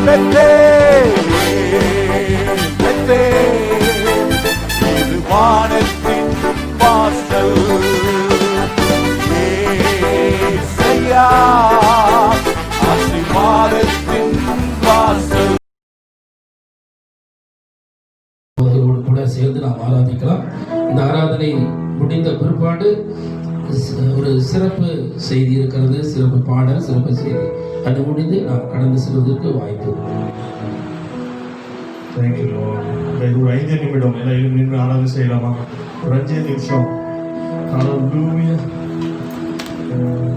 பெற்றேன் இது வானத்தின் வாசல் ஏசையா ஆசீர்வாதத்தின் வாசல். கூட சேர்ந்து நாம் ஆராதிக்கலாம். இந்த ஆராதனை முடிந்த பிற்பாடு ஒரு சிறப்பு செய்தி இருக்கிறது, சிறப்பு பாடல், சிறப்பு செய்தி. அது முடிந்து நாம் கடந்து செல்வதற்கு வாய்ப்பு. ஒரு 5 நிமிடம் எல்லாம் நின்று ஆராதனை செய்யலாமா? ஒரு 5 நிமிஷம்.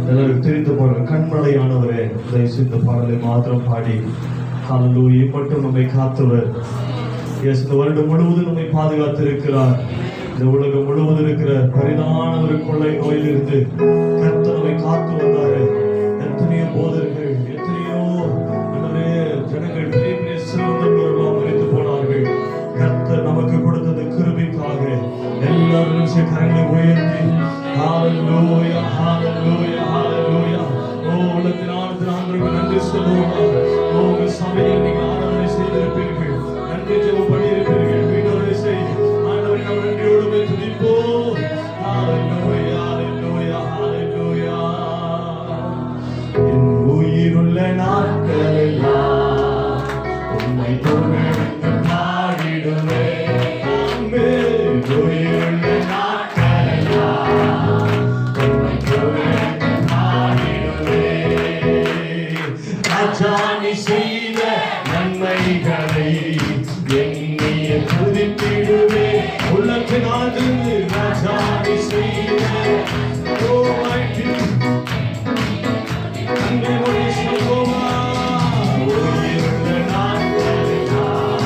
எல்லாரும் தெரிந்து போற கண்மலையானவரே, தயவுசெய்து இந்த பாடலை மாத்திரம் பாடி ஹல்லேலூயா மட்டும் நம்மை காத்தவர். இந்த வருடம் முழுவதும் நம்மை பாதுகாத்திருக்கிறார். இந்த உலகம் முழுவதும் இருக்கிற பரிதான ஒரு கொள்ளை நோயிலிருந்து கர்த்தர் நம்மை காத்து வந்தாரு. எத்தனையோ போதர்கள், எத்தனையோ ஜனங்கள் பெரிய பெரிய சிறுவர்கள் மறித்து போனார்கள். கர்த்தர் நமக்கு கொடுத்தது கிருபைக்காக எல்லாரும் கரங்களை உயர்த்தி ஹல்லேலூயா ஹல்லேலூயா ஹல்லேலூயா. உலகத்தின் ஆனந்தத்தின் ஆண்டவருக்கு நன்றி சொல்லுவோம். உங்க சபையில் நீங்க ஆராதனை செய்திருப்பீர்கள், நன்றி ஜெபம் பண்ணியிருப்பீர்கள். வீட்டோடு செய் ஆண்டவரை நாம் நன்றியோடு துதிப்போம். ஹல்லேலூயா ஹல்லேலூயா ஹல்லேலூயா. என் உயிருள்ள நாட்களெல்லாம் உம்மை புகழ்ந்து பாடிடுவேன். உயிருள்ள நாட்களெல்லாம் உம்மை புகழ்ந்து பாடிடுவேன். ராஜா நீ செய்த நன்மைகளை எண்ணிய துதித்திடுவே. உள்ளத்தினாது ராஜா நீ செய்த நன்மை மொழி சொல்வோமா? உயிருள்ள நாட்களெல்லாம்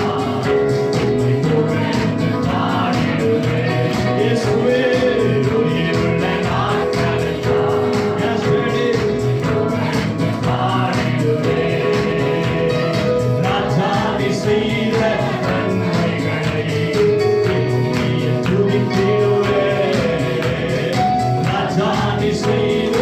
உம்மை புகழ்ந்து பாடிடுவேன். இயேசுவே உயிருள்ள நாட்களெல்லாம் புகழ்ந்து பாடிடுவேன். ராஜா நீ செய்த நன்மைகளை எண்ணிய துதித்திடுவேன். ராஜா நீ செய்த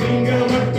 நீங்க மட்டும்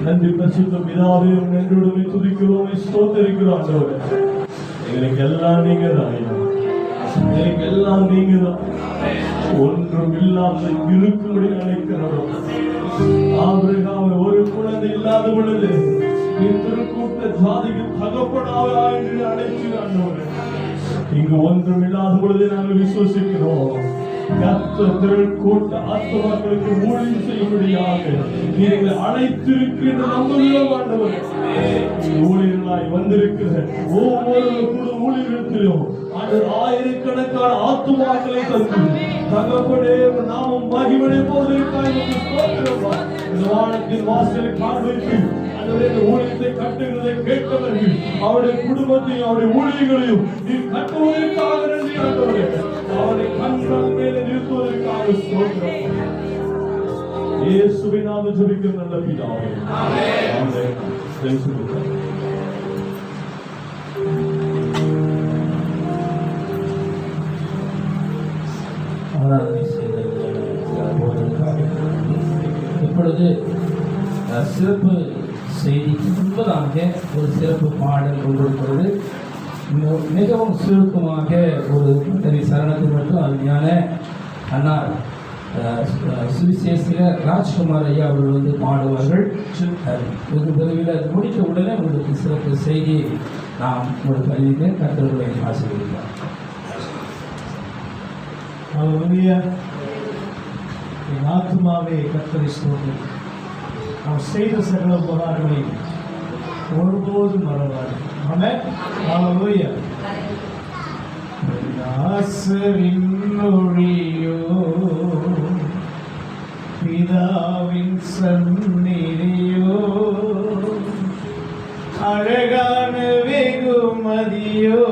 நன்றி பரிசுத்த பிதாவே, நன்றியோடு துதிக்கிறோம், ஸ்தோத்திரிக்கிறோம் ஆண்டவரே. எங்களுக்கு எல்லாம் நீங்க தான், எங்களுக்கு எல்லாம் நீங்க தான். ஒன்றும் இல்லாமல் இருக்கும்படி நினைக்கிறோம். ஆபிரகாம் ஒரு குழந்தை இல்லாத பொழுது திருக்கூட்ட ஜாதிக்கு தகப்பனாக என்று அழைச்சு ஆண்டவரே. இங்கு ஒன்றும் இல்லாத பொழுது நாங்கள் விசுவசிக்கிறோம். கூட்ட ஆத்மாக்களுக்கு ஊழியம் செய்யும்படியாக நீங்கள் அழைத்திருக்கின்ற நம்புகிறோம் ஆண்டவரே. ஊழியர்களாய் வந்திருக்கிற ஒவ்வொரு குழு ஊழியர்களும் ஆயிரக்கணக்கான ஆத்துமாக்களை தந்து தகப்பனே நாமும் மகிமடை போவதற்காக இந்த வானத்தின் வாசலை காண்பித்து ஊழியத்தை கட்டுகிறதை கேட்பவர்கள் அவருடைய குடும்பத்தையும் அவருடைய ஊழியர்களையும் நீ கட்டுவதற்காக நன்றி ஆண்டவரே. அவரை கண்கள் மேலே நிறுத்துவதற்காக ஸ்தோத்திரம். இயேசுவின் நாமத்தில் ஜெபிக்கிறோம் நல்ல பிதாவே. ஆமென். ஆராதனை செய்த இப்பொழுது சிறப்பு செய்திக்கு முன்பதாக ஒரு சிறப்பு பாடல் கொண்டிருக்கிறது. மிகவும் சுருக்கமாக ஒரு சரணத்தில் மட்டும் அருமையான அன்னார் சுவிசேஷிக ராஜ்குமார் ஐயா அவர்கள் வந்து பாடுவார்கள். வெகு விரைவில் அது முடித்த உடனே உங்களுக்கு சிறப்பு செய்தி நாம் உங்களுக்கு அறிவிக்க கர்த்தர்களை ஆசீர்வதிப்பார். என் ஆத்மாவே கர்த்தரை ஸ்தோத்திரி. நாம் செய்த சகல உபகாரங்களை ஒருபோதும் மறவாது. ஆமென். ஹல்லேலூயா. ஆசரின் ஒளியோ பிதாவின் சந்நிதியோ அழகான வெகுமதியோ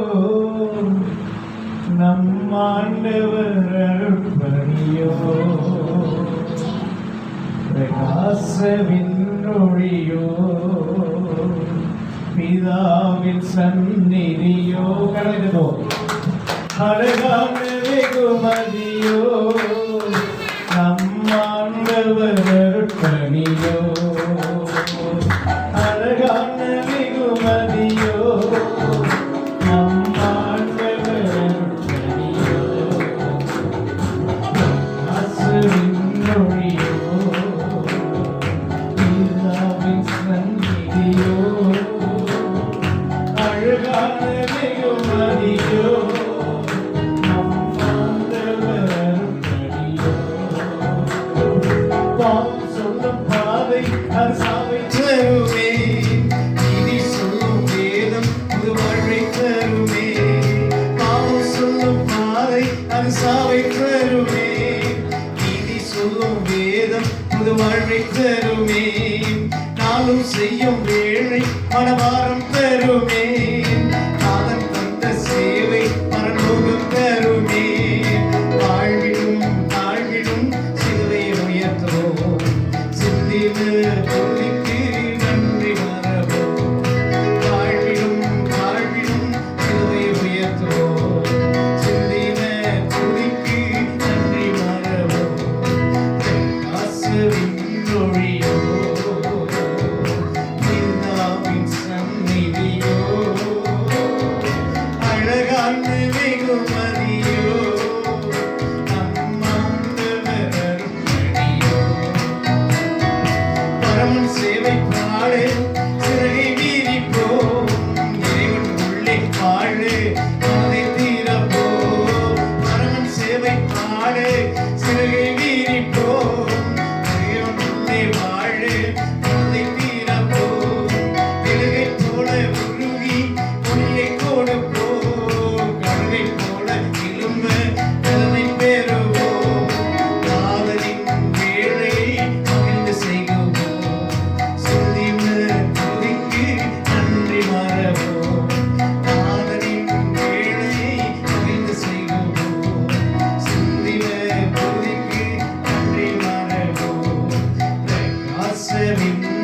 நம் ஆண்டவர் அருள்பணியோ பிரகாசவின் ஒளியோ பிதாவின் சந்நிதியோ கலந்தோ அழகான வெகுமதியோ நம் ஆண்டவர் அருள்பணியோ அழகான வெகுமதியோ நம் ஆண்டவர் அருள்பணியோ அசுரின் ஒளியோ பிதாவின் சந்நிதியோ அழகான வெகுமதியோ நம் ஆண்டவர் அருள்பணியோ பாவம் சொல்லும் பாதை அரசாவை தருமே நீதி சொல்லும் வேதம் புது வாழ்வை தருமே பாவம் சொல்லும் பாதை அரசாவை தருமே நீதி சொல்லும் வேதம் புது வாழ்வை தருமே நாளும் செய்யும் வேளை மனவாரம் தருமே நாதன் தந்த சேவை மரணோகம் தருமே வாழ்விடும் தாழ்விடும் சிலுவை உயர்த்துவோம் சிந்தின துதிக்கு நன்றி மறவோம் வாழ்விடும் தாழ்விடும் சிலுவை உயர்த்துவோம் சிந்தின துதிக்கு நன்றி மறவோம் ஆசரின் ஒளியோ பிதாவின் சந்நிதியோ அழகான வெகுமதியோ நம் ஆண்டவர் அருள்பணியோ பரமன் சேவை பாடு சிறகை வீரிப்போம் இறைவன் உள்ளே பாடு மனதை தீரப்போம் பரமன் சேவை பாடு சிறகை வீரிப்போம் இறைவன் உள்ளே வாழு மனதை தீரப்போம் விலகை போல உருகி ஒளியை கொடுப்போம் கழுகை போல இழும்ப கருணை பெறுவோம் காதலின் வேளை மகிழ்ந்து செய்வோம்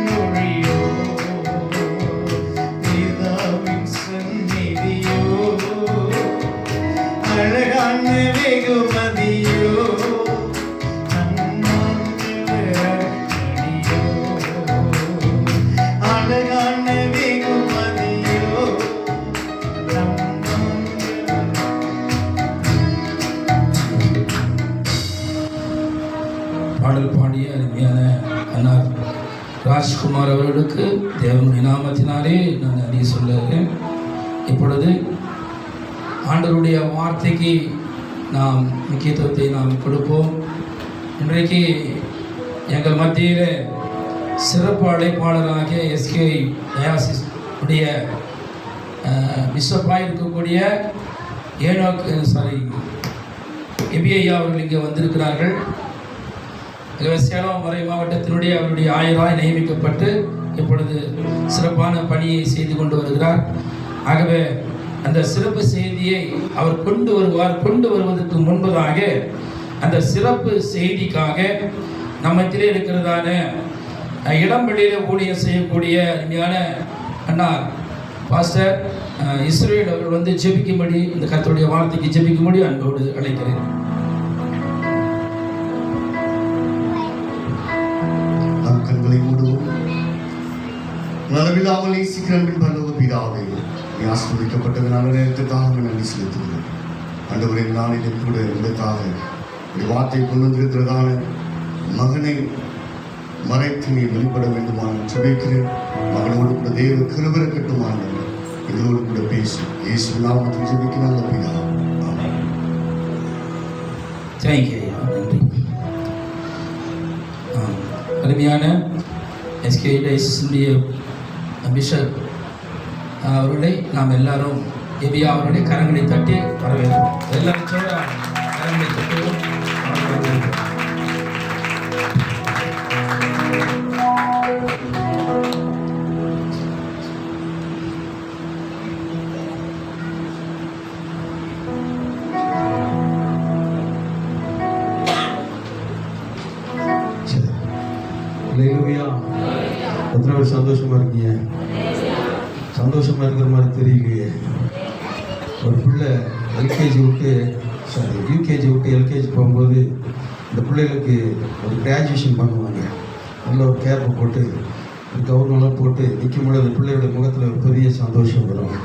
மொழியோ பிதாவின் சந்நிதியோ அழகான வெகுமதியோ அழகான வெகுமதியோ பாடல் பாடிய அருமையான அன்னார் ராஜ்குமார் அவர்களுக்கு தேவனுடைய நாமத்தினாலே நான் நன்றி சொல்லுகிறேன். இப்பொழுது ஆண்டவருடைய வார்த்தைக்கு நாம் முக்கியத்துவத்தை நாம் கொடுப்போம். இன்றைக்கு எங்கள் மத்தியில் சிறப்பு அழைப்பாளராகிய எஸ்கே டயாசிஸ் உடைய பிஷப்பாக இருக்கக்கூடிய எபிஐயா அவர்கள் இங்கே வந்திருக்கிறார்கள். சேலம் மறை மாவட்டத்தினுடைய அவருடைய ஆயராய் நியமிக்கப்பட்டு இப்பொழுது சிறப்பான பணியை செய்து கொண்டு வருகிறார். ஆகவே அந்த சிறப்பு செய்தியை அவர் கொண்டு வருவதற்கு முன்பதாக அந்த சிறப்பு செய்திக்காக நம்மத்திலே இருக்கிறதான இளம்பள்ளியில் ஊழியர் செய்யக்கூடிய அருமையான அண்ணார் பாஸ்டர் இஸ்ரேல் அவர்கள் வந்து ஜெபிக்கும்படி இந்த கர்த்தருடைய வார்த்தைக்கு ஜெபிக்கும்படி அன்போடு அழைக்கிறேன். கண்களை மூடுவோம். அளவில்லாமல் நேசிக்கிறேன் பரலோக பிதாவே, நீ ஆசீர்வதிக்கப்பட்ட நல்ல நேரத்துக்காக நன்றி செலுத்துகிறேன். ஆண்டவரே, நாளிலே கூட உங்களுக்காக ஒரு வார்த்தை கொண்டு வந்திருக்கிறதான மகனை மறைத்து நீ வெளிப்பட வேண்டுமான ஜெபிக்கிறேன். மகனோடு கூட தேவ கிருபை இருக்கட்டுமான எங்களோடு கூட பேசும் இயேசு நாமத்தில் ஜெபிக்கிறேன் நல்ல பிதாவே. ஆமென். தேங்க்யூ. நன்றி. அருமையான எஸ்கே டயாசிஸுடைய பிஷப் அவர்களை நாம் எல்லாரும் எபியா அவருடைய கரங்களை தட்டி வரவேற்போம். எல்லாரும் கரங்களை தட்டுவோம். அல்லேலூயா. எத்தனை பேர் சந்தோஷமா இருக்கீங்க? சந்தோஷமா இருக்கிற மாதிரி தெரியலையே. ஒரு பிள்ளை யூகேஜி விட்டு எல்கேஜி போகும்போது இந்த பிள்ளைகளுக்கு ஒரு கிராஜுவேஷன் பண்ணுவாங்க. நல்ல ஒரு கேப்பை போட்டு ஒரு கவுர்மெண்ட்லாம் போட்டு நிற்கும்போது அந்த பிள்ளையோட முகத்தில் ஒரு பெரிய சந்தோஷம் வரும்.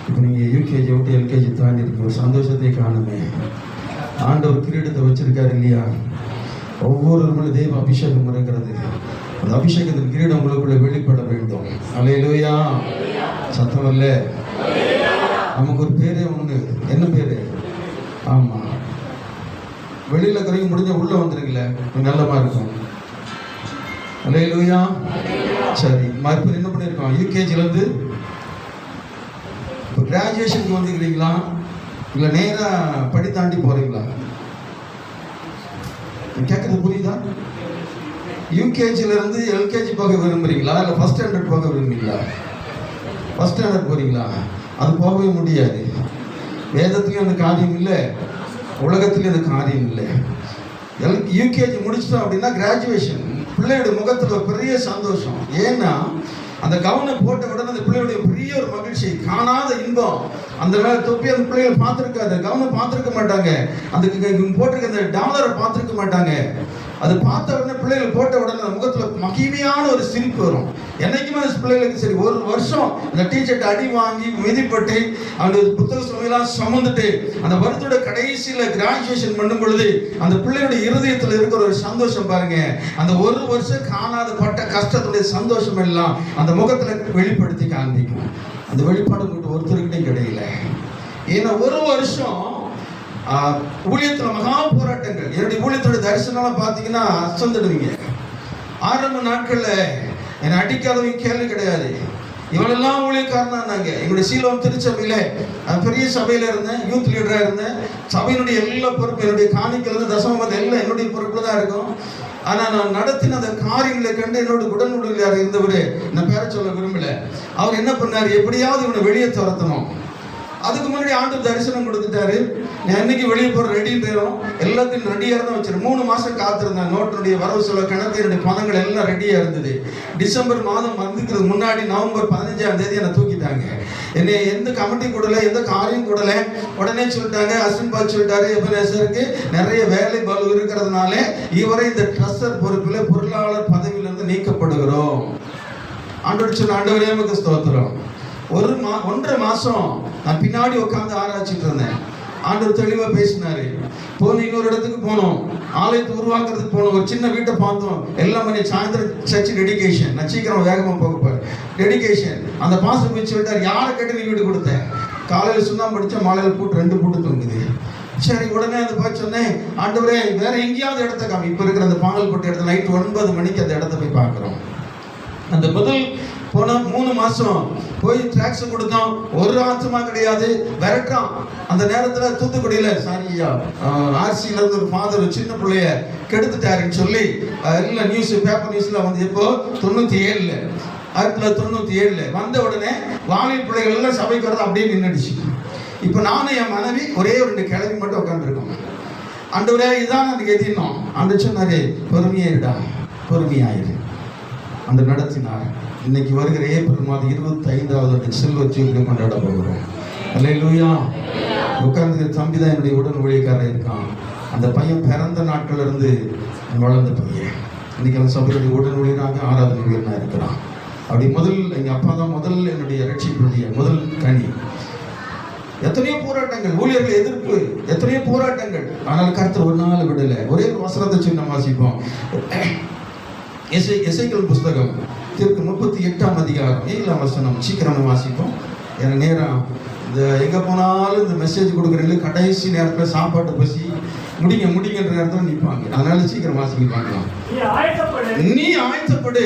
இப்போ நீங்கள் யூகேஜி விட்டு எல்கேஜி தாண்டி இருக்கீங்க, ஒரு சந்தோஷத்தை காணுமே. ஆண்டவர் கிரீடத்தை வச்சிருக்காரு இல்லையா? ஒவ்வொரு மேலும் தெய்வ அபிஷேகம் இருக்கிறது. அந்த அபிஷேகத்தின் கிரீடம் உங்களுக்குள்ள வெளிப்பட வேண்டும். அல்லேலூயா. சத்தம் இல்ல. நமக்கு ஒரு பேரே ஒண்ணு. என்ன பேரு? ஆமா, வெளியில கரைக்கு முடிஞ்ச உள்ள வந்துருக்கல, நல்லமா இருக்கும். அல்லேலூயா. சரி, மறுபடியும் என்ன பண்ணிருக்கோம்? யூகேஜில இருந்து இப்போ கிராஜுவேஷனுக்கு வந்துக்கிறீங்களா, இல்ல நேரா படி தாண்டி போறீங்களா? கேட்கறது புரியுதா? யூகேஜில இருந்து எல்கேஜி போக விரும்புறீங்களா, இல்லை ஃபர்ஸ்ட் ஸ்டாண்டர்ட் போக விரும்புறீங்களா? ஃபர்ஸ்ட் ஸ்டாண்டர்ட் போறீங்களா? அது போகவே முடியாது. வேதத்துலேயும் அந்த காரியம் இல்லை, உலகத்துலேயும் அந்த காரியம் இல்லை. யூகேஜி முடிச்சிட்டோம் அப்படின்னா கிராஜுவேஷன். பிள்ளையோட முகத்தில் ஒரு பெரிய சந்தோஷம். ஏன்னா அந்த கவனை போட்ட உடனே அந்த பிள்ளையுடைய பெரிய ஒரு மகிழ்ச்சி, காணாத இன்பம். அந்த மேல தொப்பி அந்த பிள்ளைகள் பார்த்துருக்காது, கவனை பார்த்துருக்க மாட்டாங்க, அந்த போட்டிருக்க அந்த டாலரை பார்த்துருக்க மாட்டாங்க. அது பார்த்த உடனே பிள்ளைகள் போட்ட உடனே அந்த முகத்துல மகிமையான ஒரு சிரிப்பு வரும். என்னைக்குமே அந்த பிள்ளைகளுக்கு சரி, ஒரு வருஷம் அந்த டீச்சர்ட்ட அடி வாங்கி மிதிப்பட்டு அந்த புத்தக சுமையெல்லாம் சுமந்துட்டு அந்த வருத்தோட கடைசியில கிராஜுவேஷன் பண்ணும் பொழுது அந்த பிள்ளையோட இருதயத்தில் இருக்கிற ஒரு சந்தோஷம் பாருங்க. அந்த ஒரு வருஷம் காணாத பட்ட கஷ்டத்துடைய சந்தோஷம் எல்லாம் அந்த முகத்துல வெளிப்படுத்தி காண்பிக்கும். அந்த வெளிப்பாடு உங்கள்கிட்ட ஒருத்தருக்கிட்டே கிடையில. ஏன்னா ஒரு வருஷம் ஊழியத்தில் மகா போராட்டங்கள். என்னுடைய ஊழியத்தோட தரிசனம் பார்த்தீங்கன்னா அசந்துடுவீங்க. ஆரம்ப நாட்கள்ல என்னை அடிக்காதவங்க கேள்வி கிடையாது. இவளெல்லாம் ஊழியக்காரனா இருந்தாங்க. எங்களுடைய சீலோன் திருச்சபையில பெரிய சபையில இருந்தேன், யூத் லீடரா இருந்தேன். சபையினுடைய எல்லா பொறுப்பு, என்னுடைய காணிக்கிறது தசமம் எல்லாம் என்னுடைய பொறுப்புல தான் இருக்கும். ஆனா நான் நடத்தின அந்த காரியங்களை கண்டு என்னோட உடனுடையார் இருந்தவர், நான் பேர சொல்ல விரும்பல, அவர் என்ன பண்ணாரு, எப்படியாவது இவனை வெளியே துரத்தணும். அதுக்கு முன்னாடி ஆண்டு தரிசனம் கொடுத்துட்டாரு. நான் என்னைக்கு வெளியே போகிற ரெடின்றோம் எல்லாத்தையும் ரெடியாக தான் வச்சிருக்கேன். 3 மாதம் காத்திருந்தேன். நோட்டினுடைய வரவு செலவு கணக்கு, என்னுடைய பணங்கள் எல்லாம் ரெடியாக இருந்தது. டிசம்பர் மாதம் வந்துக்கிறது முன்னாடி நவம்பர் 15ஆம் தேதி என்னை தூக்கிட்டாங்க. என்னை எந்த கமிட்டி கூடலை, எந்த காரியம் கூடலை. உடனே சொல்லிட்டாங்க, அஸ்வின் பால் சொல்லிட்டாரு, எபனேசருக்கு நிறைய வேலை பலு இருக்கிறதுனால இவரை இந்த ட்ரஸ்டர் பொறுப்பில் பொருளாளர் பதவியிலிருந்து நீக்கப்படுகிறோம். ஆண்டவர் சொன்ன, ஆண்டவரே நமக்கு ஸ்தோத்திரம். 1.5 மாதம் நான் பின்னாடி உட்காந்து ஆராய்ச்சிட்டு இருந்தேன். ஆண்டவர் தெளிவாக பேசினாரு. போன இன்னொரு இடத்துக்கு போனோம், ஆலயத்தை உருவாக்குறதுக்கு போனோம். ஒரு சின்ன வீட்டை பார்த்தோம். எல்லாம் பண்ணி சாயந்தரம் சர்ச் டெடிகேஷன். நான் சீக்கிரம் வேகமாக போகப்பாரு டெடிகேஷன். அந்த பாஸ்டர் போய் சொல்லிட்டார், யாரை கேட்டு நீ வீடு கொடுத்த? காலையில் சுண்ணாம்பு படித்தா மாலையில் பூட்டு 2 பூட்டு தூங்குது. சரி, உடனே அந்த போய் சொன்னேன், ஆண்டவரே வேற எங்கேயாவது இடத்த காமி. இப்போ இருக்கிற அந்த பாங்கல்பட்டு இடத்துல நைட்டு 9 மணிக்கு அந்த இடத்த போய் பார்க்குறோம். அந்த முதல் போன 3 மாசம் போய் டாக்ஸ் கொடுத்தோம். ஒரு ஆத்மா கிடையாது, விரட்டான். அந்த நேரத்தில் தூத்துக்குடியில் சாரியா ஆர்சியில இருந்து ஒரு ஃபாதர் சின்ன பிள்ளைய கெடுத்துட்டாருன்னு சொல்லி எல்லாம் நியூஸ் பேப்பர் நியூஸ்ல வந்து எப்போ 97 1997 வந்த உடனே வாலிப பிள்ளைகள் எல்லாம் சபைக்கு வரது அப்படியே நின்றுடுச்சு. இப்போ நானும் என் மனைவி ஒரே 2 கிழவி மட்டும் உட்காந்துருக்கோம். ஆண்டவரே இதான் எனக்கு எதிர்னோம். அந்த சொன்னாரு, பொறுமையாயிருடா, பொறுமையாயிரு. அந்த நடத்தினார். இன்னைக்கு வருகிற ஏப்ரல் மாதம் 25வது சில்வர் ஜூப்ளி கொண்டாட போகிறோம். அல்லேலூயா. உட்கார்ந்து தம்பி தான் என்னுடைய உடன் ஊழியக்காரன் இருக்கான். அந்த பையன் பிறந்த நாட்கள் இருந்து வளர்ந்த பையன். இன்னைக்கு அந்த சபையுடைய உடன் ஊழியராக ஆராதனை ஊழியனா இருக்கிறான். அப்படி எங்கள் அப்பா தான் என்னுடைய ரட்சிப்புடைய முதல் கனி. எத்தனையோ போராட்டங்கள், ஊழியர்கள் எதிர்ப்பு, எத்தனையோ போராட்டங்கள். ஆனால் கர்த்தர் ஒரு நாள் விடலை. ஒரே ஒரு வசனத்தை சின்ன வாசிப்போம். எசேக்கியேல் புஸ்தகம் 38ஆம் அதிகாரம் 7ஆம் வசனம். சீக்கிரமா வாசிப்போம். ஏன்னா நேரம் இந்த எங்கே போனாலும் இந்த மெசேஜ் கொடுக்குறீங்க, கடைசி நேரத்தில் சாப்பாட்டு பசி முடிங்கன்ற நேரத்தில் நிற்பாங்க. அதனால சீக்கிரம் வாசிக்க பார்க்கலாம். நீ ஆயத்தப்படு,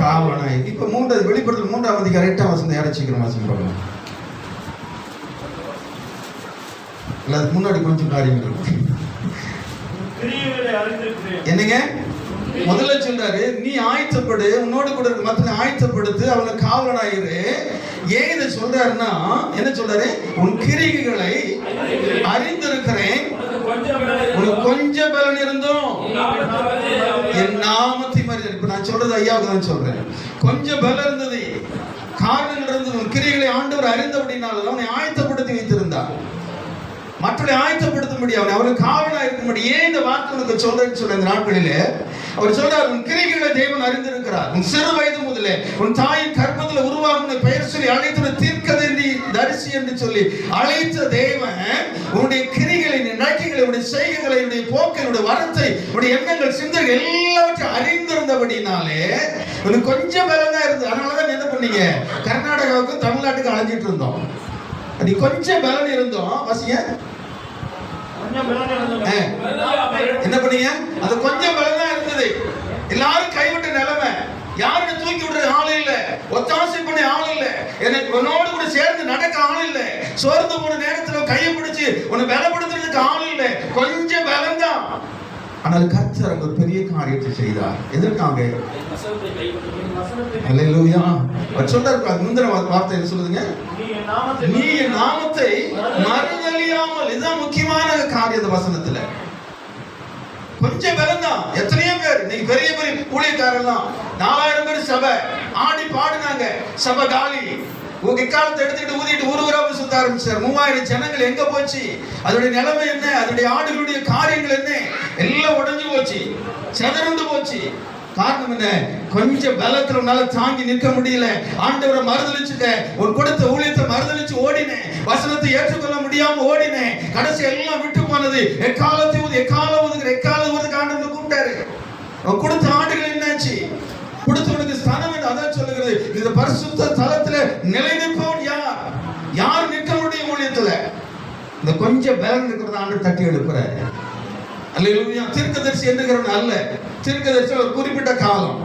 காவலாய். இப்போ 3 வெளிப்படுத்தல் 3ஆம் அதிகாரம் 8ஆம் வசனம். யாரை சீக்கிரம் வாசிக்க பார்க்கலாம். அதுக்கு முன்னாடி கொஞ்சம் காரியங்கள் என்னங்க முதல்ல சொல்றாரு, நீ ஆயத்தப்படு, உன்னோடு கூட இருக்க மக்களை ஆயத்தப்படுத்து, அவனை காவலனாயிரு. ஏன் இதை சொல்றாருன்னா, என்ன சொல்றாரு? உன் கிரிகைகளை அறிந்திருக்கிறேன், உனக்கு கொஞ்சம் பலன் இருந்தும் என் நாமத்தை மறந்து. இப்ப நான் சொல்றது ஐயாவுக்கு தான் சொல்றேன். கொஞ்சம் பலம் இருந்தது, காரணங்கள் இருந்தது. உன் கிரிகைகளை ஆண்டவர் அறிந்தபடினால அவனை ஆயத்தப்படுத்தி வைத்திருந்தார். மற்றவரை ஆயத்தப்படுத்தும்படி அவருக்கு காவலாக இருக்கும்படி. ஏன் இந்த வார்த்தை உனக்கு சொல்றேன்னு சொல்ற இந்த நாட்களிலே அவர் சொல்றார், உன் கிரிகைகளை தேவன் அறிந்திருக்கிறார். உன் சிறு வயது முதலே உன் தாயின் கர்ப்பத்தில் உருவாகும் பெயர் சொல்லி அழைத்த தீர்க்கதரிசி தரிசி என்று சொல்லி அழைத்த தேவன் உன்னுடைய கிரிகளை, நடக்கைகளை, உன்னுடைய செய்கைகளை, உன்னுடைய போக்கை, உன்னுடைய வரத்தை, உன்னுடைய எண்ணங்கள், சிந்தனைகள் எல்லாவற்றையும் அறிந்திருந்தபடினாலே உனக்கு கொஞ்சம் பலம் தான் இருந்தது. அதனாலதான் என்ன பண்ணீங்க, கர்நாடகாவுக்கும் தமிழ்நாட்டுக்கு அலைஞ்சிட்டு இருந்தோம். அது கொஞ்சம் பலன் இருந்தோம். வசிங்க என்ன பண்ணீங்க? அது கொஞ்சம் பலன் தான் இருந்தது. எல்லாரும் கைவிட்ட நிலைமை. யாரும் தூக்கி விடுற ஆள் இல்ல, ஒத்தாசை பண்ண ஆள் இல்ல, எனக்கு உன்னோடு கூட சேர்ந்து நடக்க ஆள் இல்ல, சோர்ந்து போன நேரத்துல கையை பிடிச்சு உன்னை பலப்படுத்துறதுக்கு ஆள் இல்ல. கொஞ்சம் பலம் தான். ஆனால் கர்த்தர் ஒரு பெரிய காரியத்தை செய்தார். எதற்காக? அல்லேலூயா. அவர் சொல்றாரு, முந்தின வார்த்தை என்ன சொல்லுதுங்க? நீ என் நாமத்தை மறுதலியாமல். இதுதான் முக்கியமான காரியம் இந்த வசனத்துல. கொஞ்சம் பலம் தான். எத்தனையோ பேர் இன்னைக்கு பெரிய பெரிய ஊழியக்காரர்லாம் 4000 பேர் சபை ஆடி பாடுனாங்க, சபை காலி. எக்காலத்தை எடுத்துக்கிட்டு ஊதிட்டு ஊரா போய் சுத்த ஆரம்பிச்சார். 3000 ஜனங்கள் எங்க போச்சு? அதோடைய நிலைமை என்ன? அதோடைய ஆடுகளுடைய காரியங்கள் என்ன? எல்லாம் உடைஞ்சு போச்சு, சிதறண்டு போச்சு. காரணம் என்ன? கொஞ்சம் பலத்துல உன்னால தாங்கி நிற்க முடியல. ஆண்டவரை மறுதலிச்சுட்ட, ஒரு கொடுத்த ஊழியத்தை மறுதலிச்சு ஓடினேன், வசனத்தை ஏற்றுக்கொள்ள முடியாம ஓடினேன், கடைசி எல்லாம் விட்டு போனது. எக்காலத்தை ஆண்டவர் கூப்பிட்டாரு. அவன் கொடுத்த ஆடுகள் என்னாச்சு? கொடுத்தவனுக்கு ஸ்தானம் என்று அதான் சொல்லுகிறது. இந்த பரிசுத்த தலத்துல நிலை நிற்பவன் யார்? யார் நிற்க முடியும் ஊழியத்துல? இந்த கொஞ்சம் பலன் இருக்கிறத ஆண்டவர் தட்டி எடுக்கிறாரு. அல்லேலூயா. தீர்க்கதரிசி என்கிறவன் அல்ல. தீர்க்கதரிசி ஒரு குறிப்பிட்ட காலம்,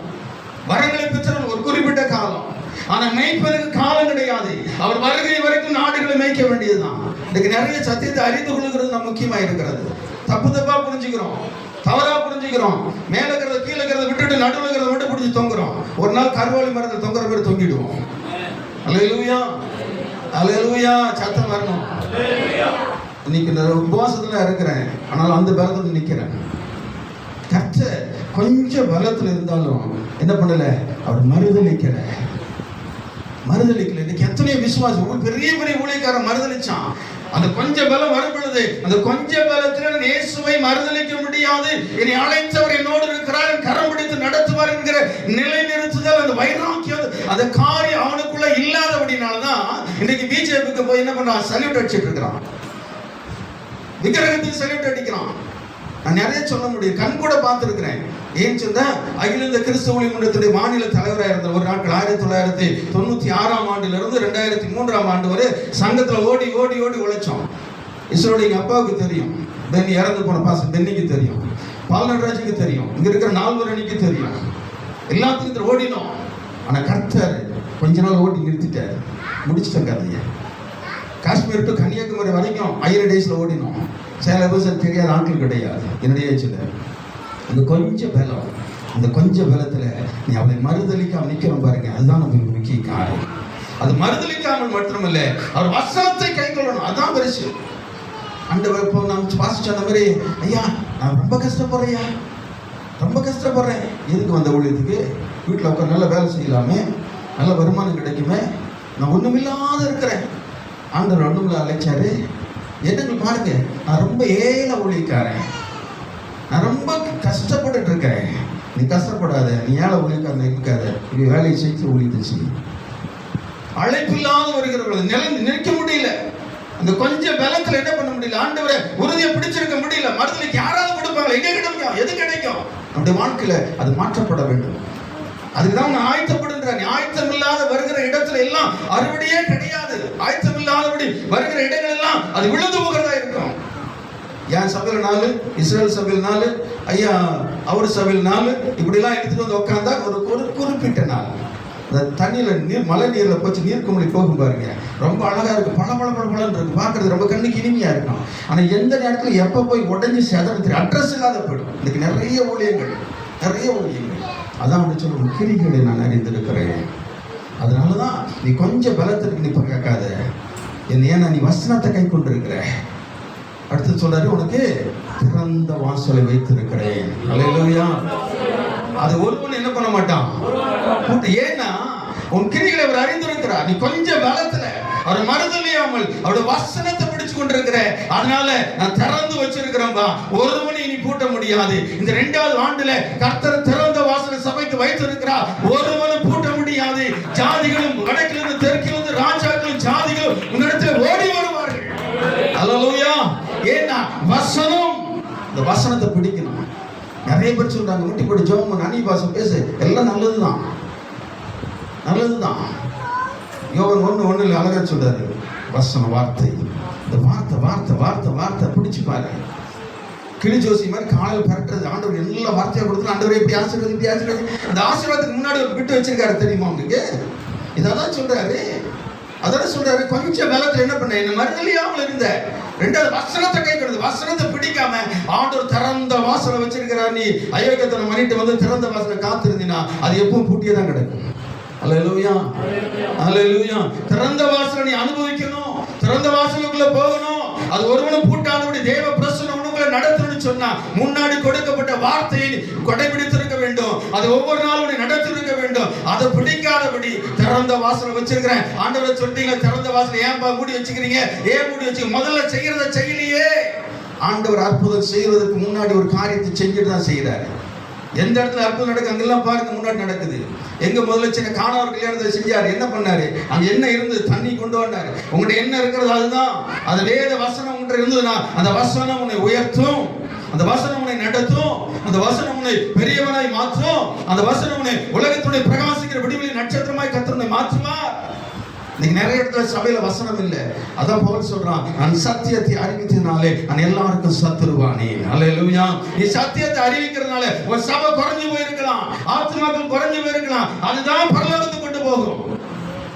வரங்களை பெற்றவன் ஒரு குறிப்பிட்ட காலம். ஆனா மேய்ப்பனுக்கு காலம் கிடையாது. அவர் வருகை வரைக்கும் நாடுகளை மேய்க்க வேண்டியதுதான். இன்னைக்கு நிறைய சத்தியத்தை அறிந்து கொள்ளுகிறது நம்ம முக்கியமா இருக்கிறது. தப்பா புரிஞ்சுக்கிறோம், தவறா புரிஞ்சுக்கிறோம். மேல இருக்கிறத கீழே இருக்கிறத விட்டுட்டு நடுவில் இருக்கிறத மட்டும் பிடிச்சி தொங்குறோம். ஒரு நாள் கருவாளி மரத்தில் தொங்குற பேர் தொங்கிடுவோம். அல்லேலூயா, அல்லேலூயா, சத்தம் வரணும். இன்னைக்கு நான் உபவாசத்துல இருக்கிறேன், ஆனாலும் அந்த பலத்துல நிக்கிறேன். கர்த்தர் கொஞ்சம் பலத்துல இருந்தாலும் என்ன பண்ணல, அவர் மறுதலிக்கல. இன்னைக்கு எத்தனையோ விசுவாசம், பெரிய பெரிய ஊழியக்காரன் மறுதலிச்சான். அந்த கொஞ்ச பலம் வரும் பொழுது, அந்த கொஞ்ச பலத்தில் நான் இயேசுவை மறுதலிக்க முடியாது, என்னை அழைத்தவர் என்னோடு இருக்கிறார், என் கரம் பிடித்து நடத்துவார் என்கிற நிலை நிறுத்துதல், அந்த வைராக்கியம், அந்த காரியம் அவனுக்குள்ள இல்லாதபடினாலதான் இன்னைக்கு பிஜேபிக்கு போய் என்ன பண்றான், சல்யூட் அடிச்சிட்டு இருக்கிறான், விக்கிரகத்துக்கு சல்யூட் அடிக்கிறான். நான் நிறைய சொல்ல முடியும், கண் கூட பார்த்துருக்கிறேன். ஏன் சொன்னா, அகில இந்திய கிறிஸ்தவ ஊழியத்துடைய மாநில தலைவராக இருந்த ஒரு நாட்கள் 1996ஆம் ஆண்டிலிருந்து 2003ஆம் ஆண்டு வரை சங்கத்துல ஓடி ஓடி ஓடி உழைச்சோம். இஸ்ரோட எங்க அப்பாவுக்கு தெரியும், பென்னி இறந்து போன பாசம் பென்னிக்கு தெரியும், பால்நடராஜுக்கு தெரியும், இங்க இருக்கிற நால்வரணிக்கு தெரியும், எல்லாத்துக்கும் ஓடினோம். ஆனா கர்த்தர் கொஞ்ச நாள் ஓடி நிறுத்திட்டாரு, முடிச்சுட்டேன் கதையை. காஷ்மீர் டு கன்னியாகுமரி வரைக்கும் 1000 டேஸ்ல ஓடினோம். சில பேர் தெரியாத ஆட்கள் கிடையாது என்னுடைய ஏஜ்ல. அந்த கொஞ்சம் பலம், அந்த கொஞ்சம் பலத்துல நீ அவளை மறுதலிக்காம நிக்கிறோம் பாருங்க, அதுதான் நமக்கு முக்கிய காரியம். அது மறுதலிக்காமல் மட்டுமல்ல, அவர் வசனத்தை கை கொள்ளணும், அதான் பெருசு. ஆண்டவர் இப்போ நம்ம பாசிச்சு அந்த மாதிரி, ஐயா நான் ரொம்ப கஷ்டப்படுறேன், ரொம்ப கஷ்டப்படுறேன். எதுக்கு வந்த ஊழியத்துக்கு? வீட்டில் உட்காந்து நல்ல வேலை செய்யலாமே, நல்ல வருமானம் கிடைக்குமே, நான் ஒண்ணுமில்லாத இருக்கிறேன். ஆண்டவர் ஒண்ணுமில்ல அழைச்சாரு. என்னங்க பாருங்க, நான் ரொம்ப ஏழை ஊழியக்காரன், நான் ரொம்ப கஷ்டப்பட்டுட்டு இருக்கேன். நீ கஷ்டப்படாத, நீ ஏழை ஊழியக்காரன் இருக்காத, இது வேலையை செய்து ஊழியத்தை செய்ய. அழைப்பில்லாத வருகிறவர்கள் நினைக்க முடியல, அந்த கொஞ்சம் பலத்துல என்ன பண்ண முடியல, ஆண்டவரை உறுதியை பிடிச்சிருக்க முடியல. மறுதலிக்கு யாராவது கொடுப்பாங்க, எங்க கிடைக்கும், எது கிடைக்கும்? நம்முடைய வாழ்க்கையில அது மாற்றப்பட வேண்டும். அதுக்குதான் நான் ஆயத்தப்படுன்றான். ஆயத்தம் இல்லாத வருகிற இடத்துல எல்லாம் அறுவடையே கிடையாது. ஆயத்தம் இல்லாதபடி வருகிற இடங்கள் எல்லாம் அது விழுந்து போகிறதா இருக்கும். என் சபையில் 4, இஸ்ரேல் சபையில் 4, ஐயா அவர் சபையில் 4, இப்படி எல்லாம் எடுத்துட்டு வந்து உட்காந்தா ஒரு குறிப்பிட்ட நாள் அந்த தண்ணியில மழை நீர்ல போச்சு நீர்க்குமிழி போகும் பாருங்க, ரொம்ப அழகா இருக்கு, பல பல பல பலன்னு இருக்கு, பார்க்கறது ரொம்ப கண்ணுக்கு இனிமையா இருக்கும். ஆனா எந்த நேரத்துல எப்ப போய் உடஞ்சி செதறது அட்ரஸ் இல்லாத போயிடும். இன்னைக்கு நிறைய ஊழியங்கள். அதான் அப்படி சொல்ல கிரிகளை நான் அறிந்திருக்கிறேன். அதனாலதான் நீ கொஞ்சம் பலத்திற்கு நீ கேட்காத, ஏன்னா நீ வசனத்தை கை கொண்டிருக்கிற. அடுத்து சொல்றாரு, உனக்கு திறந்த வாசலை வைத்திருக்கிறேன். அல்லேலூயா. அது ஒருவன் என்ன பண்ண மாட்டான், ஏன்னா உன் கிரிகளை அவர் அறிந்திருக்கிறார். நீ கொஞ்சம் பலத்துல அவர் மறுதலியாமல் அவருடைய வசனத்தை பிடிச்சு கொண்டிருக்கிற, அதனால நான் திறந்து வச்சிருக்கிறேன்பா, ஒருவனை நீ பூட்ட முடியாது. இந்த 2வது ஆண்டுல கர்த்தர் திறந்த வாசலை சபைக்கு வைத்திருக்கிறார், ஒருவனும் பூட்ட முடியாது. ஜாதிகளும் வடக்கிலிருந்து தெற்கிலிருந்து ராஜாக்களும் ஜாதிகளும் உன்னிடத்தில் ஓடி வருவார்கள். அல்லேலூயா. ஏன்னா வசனம், இந்த வசனத்தை பிடிக்கணும். நிறைய பேர் சொல்றாங்க, முட்டி போட்டு ஜெபம் பண்ணு, அந்நிய பாஷை பேசு, எல்லாம் நல்லதுதான், நல்லதுதான். யோவான் 1:1 அழகா சொல்றாரு, வசனம் வார்த்தை, இந்த வார்த்தை வார்த்தை வார்த்தை வார்த்தை பிடிச்சு பாரு. கிளி ஜோசி மாதிரி காலையில் பரட்டுறது. ஆண்டவர் எல்லா வார்த்தையா கொடுத்து, ஆண்டவர் இப்படி ஆசீர்வாதம் இப்படி ஆசீர்வாதம். அந்த ஆசீர்வாதத்துக்கு முன்னாடி ஒரு விட்டு வச்சிருக்காரு தெரியுமா உங்களுக்கு? இதான் சொல்றாரு. அதான் சொல்றாரு, கொஞ்சம் பலத்துல என்ன பண்ண, என்ன மறுதலியாமல் இருந்த. 2வது வசனத்தை கை கொண்டு, வசனத்தை பிடிக்காம ஆண்டவர் திறந்த வாசலை வச்சிருக்கிறார். நீ அயோக்கியத்தனம் பண்ணிட்டு வந்து திறந்த வாசலை காத்திருந்தீனா அது எப்பவும் பூட்டியே தான் கிடக்கும். அல்லேலூயா, அல்லேலூயா. திறந்த வாசலை நீ அனுபவிக்கணும், திறந்த வாசலுக்குள்ள போகணும். அது ஒருவனும் பூட்டாதபடி தேவ பிரசன்னம் உனக்குள்ள நடத்தணும்னு சொன்னா, முன்னாடி கொடுக்கப்பட்ட வார்த்தையை கொடைபிடித்திருக்க வேண்டும். அது ஒவ்வொரு நாளும் நடத்திருக்க வேண்டும். அதை பிடிக்காதபடி திறந்த வாசலை வச்சிருக்கிறேன். ஆண்டவரை சொல்றீங்க, திறந்த வாசலை ஏன்பா மூடி வச்சுக்கிறீங்க, ஏன் மூடி வச்சு? முதல்ல செய்யறத செய்யலையே. ஆண்டவர் அற்புதம் செய்யறதுக்கு முன்னாடி ஒரு காரியத்தை செஞ்சுட்டு தான் செய்யறாரு. எந்த இடத்துல அற்புதம் நடக்கு அங்கெல்லாம் பாருங்க, முன்னாடி நடக்குது. எங்க முதல்ல சின்ன காணவர் கல்யாணத்தை செஞ்சாரு, என்ன பண்ணாரு? அங்க என்ன இருந்து தண்ணி கொண்டு வந்தாரு. உங்கள்கிட்ட என்ன இருக்கிறது அதுதான். அந்த வேத வசனம் உங்கள்கிட்ட இருந்ததுன்னா அந்த வசனம் உன்னை உயர்த்தும், அந்த வசனம் உன்னை நடத்தும், அந்த வசனம் உன்னை பெரியவனாய் மாற்றும், அந்த வசனம் உன்னை உலகத்துடைய பிரகாசிக்கிற விடுதலை நட்சத்திரமாய் கர்த்தர் உன்னை மாற்றுவார். இன்னைக்கு நிறைய இடத்துல சபையில வசனம் இல்லை. அதான் பவுல் சொல்றான், நான் சத்தியத்தை அறிவித்ததுனாலே நான் எல்லாருக்கும் சத்துருவானே. அல்லேலூயா. நீ சத்தியத்தை அறிவிக்கிறதுனால ஒரு சபை குறைஞ்சு போயிருக்கலாம், ஆத்துமாக்கள் குறைஞ்சு போயிருக்கலாம். அதுதான் பரலோகத்துக்கு கொண்டு போகும்.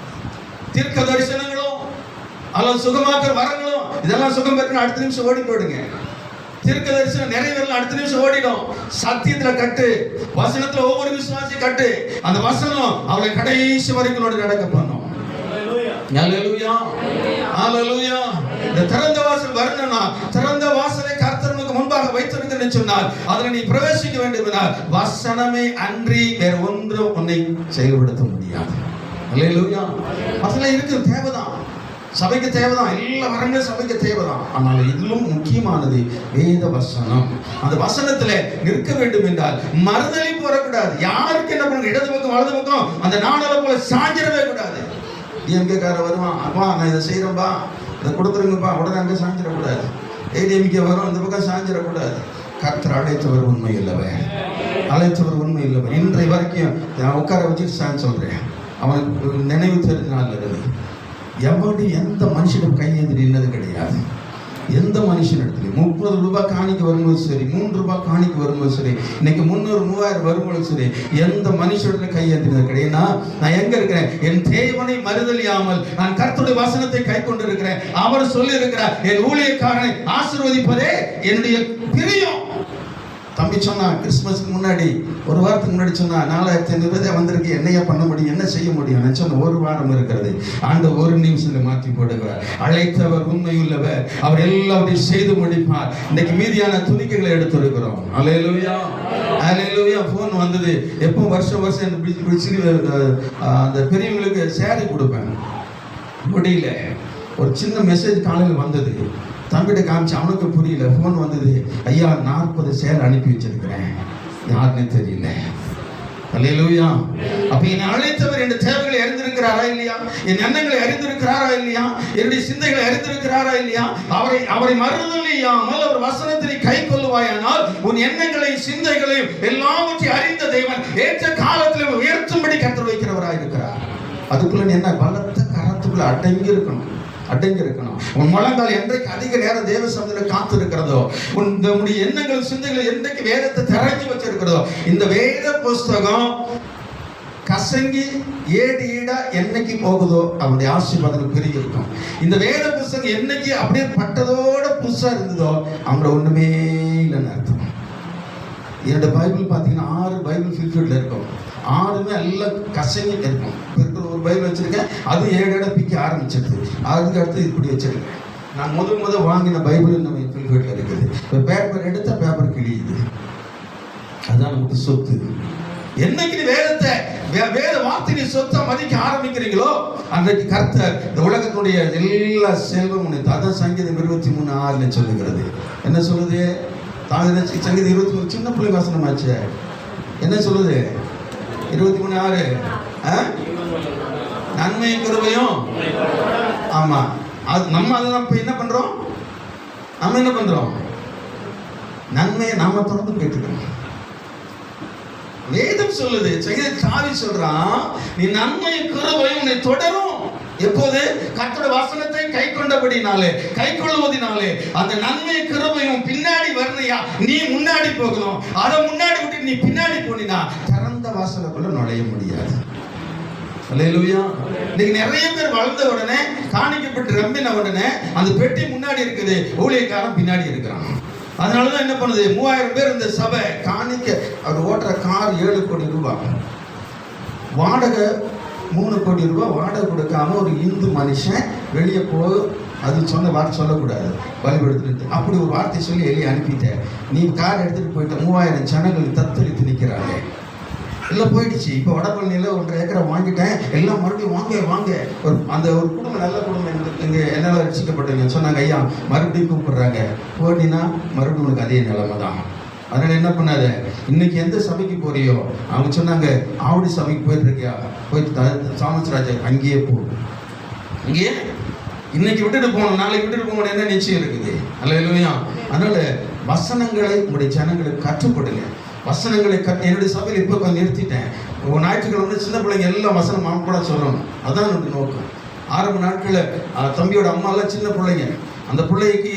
தீர்க்க தரிசனங்களும் அல்லது சுகமாக்கிற வரங்களும் இதெல்லாம் சுகம் பெற்று அடுத்த நிமிஷம் ஓடி போயிடுங்க. தீர்க்க தரிசனம் நிறைவேறல, அடுத்த நிமிஷம் ஓடிடும். சத்தியத்துல கட்டு, வசனத்துல ஒவ்வொரு விசுவாசி கட்டு. அந்த வசனம் அவளை கடைசி வரைக்கும் நடக்க பண்ணும். ஹல்லேலூயா, ஹல்லேலூயா. இந்த திறந்த வாசல் வரணும்னா, திறந்த வாசலை கர்த்தர் உனக்கு முன்பாக வைத்திருக்கிறேன்னு சொன்னால் அதில் நீ பிரவேசிக்க வேண்டும் என்றால் வசனமே அன்றி வேற ஒன்றும் உன்னை செயல்படுத்த முடியாது. ஹல்லேலூயா. வசனம் இருக்கு, தேவைதான், சபைக்கு தேவைதான், எல்லா வரங்களும் சபைக்கு தேவைதான். ஆனால் இதிலும் முக்கியமானது வேத வசனம். அந்த வசனத்துல நிற்க வேண்டும் என்றால் மறுதலிப்பு வரக்கூடாது. யாருக்கு என்ன பண்ணுங்க, இடது பக்கம் வலது பக்கம் அந்த நாணல போல சாஞ்சிடவே கூடாது. டிஎம்கேக்கார வருவான், அப்பா நான் இதை செய்யறேன்பா, இதை கொடுத்துருங்கப்பா, உடனே அங்கே சாஞ்சிடக்கூடாது. ஏடிஎம்கே வரும், அந்த பக்கம் சாஞ்சிடக்கூடாது. கர்த்தர் அழைத்தவர் உண்மை இல்லவர், அழைத்தவர் உண்மை இல்லவர். இன்றைய வரைக்கும் நான் உட்கார வச்சுட்டு சான் சொல்றேன். அவனுக்கு நினைவு தெரிஞ்ச நாள் இருந்து எவடி எந்த மனுஷனும் கையேந்தி நின்னது கிடையாது. எந்த மனுஷன் இடத்துல 30 ரூபாய் காணிக்கு வரும்போது சரி, 3 ரூபாய் காணிக்கு வரும்போது சரி, இன்னைக்கு 300 3000 வரும்போது சரி, எந்த மனுஷனுடைய கையேந்தினது கிடையாது. நான் எங்க இருக்கிறேன், என் தேவனை மறுதலியாமல் நான் கர்த்தருடைய வசனத்தை கை கொண்டு இருக்கிறேன். அவர் சொல்லி இருக்கிறார், என் ஊழியக்காரனை ஆசீர்வதிப்பதே என்னுடைய பிரியம். தம்பி சொன்னா கிறிஸ்துமஸ்க்கு முன்னாடி ஒரு வாரத்துக்கு முன்னாடி சொன்னா 4500 வந்திருக்கு, என்னையா பண்ண முடியும், என்ன செய்ய முடியும்? நான் சொன்ன ஒரு வாரம் இருக்கிறது, ஆண்டு ஒரு நிமிஷத்துல மாற்றி போடுகிறார். அழைத்தவர் உண்மையுள்ளவர், அவர் எல்லாத்தையும் செய்து முடிப்பார். இன்னைக்கு மீதியான துணிக்கைகளை எடுத்திருக்கிறோம். அல்லேலூயா, அல்லேலூயா. போன் வந்தது, எப்போ வருஷம் அந்த பெரியவங்களுக்கு சேரி கொடுப்பேன், முடியல. ஒரு சின்ன மெசேஜ் காலையில் வந்தது, தம்பிகிட்ட காமிச்சு, அவனுக்கு புரியல. ஃபோன் வந்தது, ஐயா 40 சேர் அனுப்பி வச்சிருக்கிறேன், யாருன்னு தெரியல. அல்லேலூயா. அப்ப என்னை அழைத்தவர் என் தேவைகளை அறிந்திருக்கிறாரா இல்லையா, என் எண்ணங்களை அறிந்திருக்கிறாரா இல்லையா, என்னுடைய சிந்தைகளை அறிந்திருக்கிறாரா இல்லையா? அவரை மறுதலியாமல் அவர் வசனத்தை கை கொள்ளுவாயானால் உன் எண்ணங்களையும் சிந்தைகளையும் எல்லாவற்றையும் அறிந்த தேவன் ஏற்ற காலத்தில் உயர்த்தும்படி கர்த்தர் வைக்கிறவராக இருக்கிறார். அதுக்குள்ள என்ன, பலத்த கரத்துக்குள்ள அடங்கி இருக்கணும். உன் முழங்கால் என்றைக்கு அதிக நேரம் தேவ சமூகத்தில் காத்து இருக்கிறதோ, உன்னுடைய எண்ணங்கள் சிந்தைகள் என்றைக்கு வேதத்தை திறந்து வச்சிருக்கிறதோ, இந்த வேத புஸ்தகம் கசங்கி ஏடு ஈடா என்னைக்கு போகுதோ அவனுடைய ஆசீர்வாதம் பெருகி இருக்கும். இந்த வேத புஸ்தகம் என்னைக்கு அப்படியே பட்டதோட புதுசா இருந்ததோ அவங்கள ஒண்ணுமே இல்லைன்னு அர்த்தம். என்னோட பைபிள் பார்த்தீங்கன்னா 6 பைபிள் ஃபில்ஃபில்ல இருக்கும், 6மே எல்லாம் கசங்கி இருக்கும். இருக்கிற ஒரு பைபிள் வச்சிருக்கேன், அது 7 இடம் பிக்க ஆரம்பிச்சிருது. அதுக்கு அடுத்து இப்படி வச்சிருக்கேன். நான் முதல் வாங்கின பைபிள் நம்ம ஃபில்ஃபில்ல இருக்குது. இப்போ பேப்பர் எடுத்த பேப்பர் கிழியுது, அதுதான் நமக்கு சொத்து. என்னைக்கு வேதத்தை வேத வார்த்தையை சொத்தை மதிக்க ஆரம்பிக்கிறீங்களோ அன்றைக்கு கர்த்தர் இந்த உலகத்துடைய எல்லா செல்வம் உனக்கு. அதான் சங்கீதம் 23:6 சொல்லுகிறது. என்ன சொல்லுது? சங்கீதம் 23 சின்ன பிள்ளை வாசனமாச்சு. என்ன சொல்லுது? 23:6 நன்மையும் கிருபையும். ஆமா, அது நம்ம அதெல்லாம் இப்ப என்ன பண்றோம்? நன்மையை நாம தொடர்ந்து கேட்டுக்கணும். வேதம் சொல்லுது, சாவி சொல்றான், நீ நன்மை கிருபையும் உன்னை தொடரும். எப்போது? கர்த்தருடைய வசனத்தை கை கொண்டபடினாலே, கை கொள்வதினாலே அந்த நன்மை கிருபையும் பின்னாடி வரணையா, நீ முன்னாடி போகணும். அதை முன்னாடி விட்டு நீ பின்னாடி போனினா திறந்த வாசலுக்குள்ள நுழைய முடியாது. அல்லேலூயா. இன்னைக்கு நிறைய பேர் வளர்ந்த உடனே, காணிக்கப்பட்டு ரம்பின உடனே அந்த பெட்டி முன்னாடி இருக்குது, ஊழியக்காரன் பின்னாடி இருக்கிறான். அதனாலதான் என்ன பண்ணுது, 3000 பேர் இந்த சபை காணிக்க. அவர் ஓட்டுற கார் 7 கோடி ரூபாய், வாடகை 3 கோடி ரூபாய் வாடகை கொடுக்காம ஒரு இந்து மனுஷன் வெளியே அது சொன்ன வார்த்தை சொல்லக்கூடாது, வழிபடுத்துட்டு அப்படி ஒரு வார்த்தை சொல்லி வெளியே அனுப்பிட்டேன். நீ கார் எடுத்துட்டு போயிட்ட, 3000 ஜனங்கள் தத்தளித்து நிற்கிறாங்க. எல்லாம் போயிடுச்சு. இப்போ வடபழனியில் 1.5 ஏக்கரை வாங்கிட்டேன், எல்லாம் மறுபடியும் வாங்க அந்த ஒரு குடும்பம், நல்ல குடும்பம் இங்கே என்னால் ரசிக்கப்பட்டீங்க சொன்னாங்க. ஐயா மறுபடியும் கூப்பிடுறாங்க, போட்டினா மறுபடியும் உனக்கு அதே நிலைமை தான். அதனால என்ன பண்ணாத, இன்னைக்கு எந்த சபைக்கு போறியோ, அவங்க சொன்னாங்க ஆவடி சபைக்கு போயிட்டு இருக்கியா, போயிட்டு தாமஸ் ராஜா அங்கேயே போ. அங்கேயே இன்னைக்கு விட்டுட்டு போகணும், நாளைக்கு விட்டுட்டு போகணும், என்ன நிச்சயம் இருக்குது? அல்லேலூயா. அதனால வசனங்களை உங்களுடைய ஜனங்களுக்கு கற்றுக்கொடுங்க. வசனங்களை என்னுடைய சபையில் இப்போ கொஞ்சம் நிறுத்திட்டேன். ஞாயிற்றுக்கிழமை சின்ன பிள்ளைங்க எல்லாம் வசனம் மாம்பட சொல்லணும், அதான் என்னுடைய நோக்கம். ஆரம்ப நாட்களில் தம்பியோட அம்மாலாம் சின்ன பிள்ளைங்க, அந்த பிள்ளைக்கு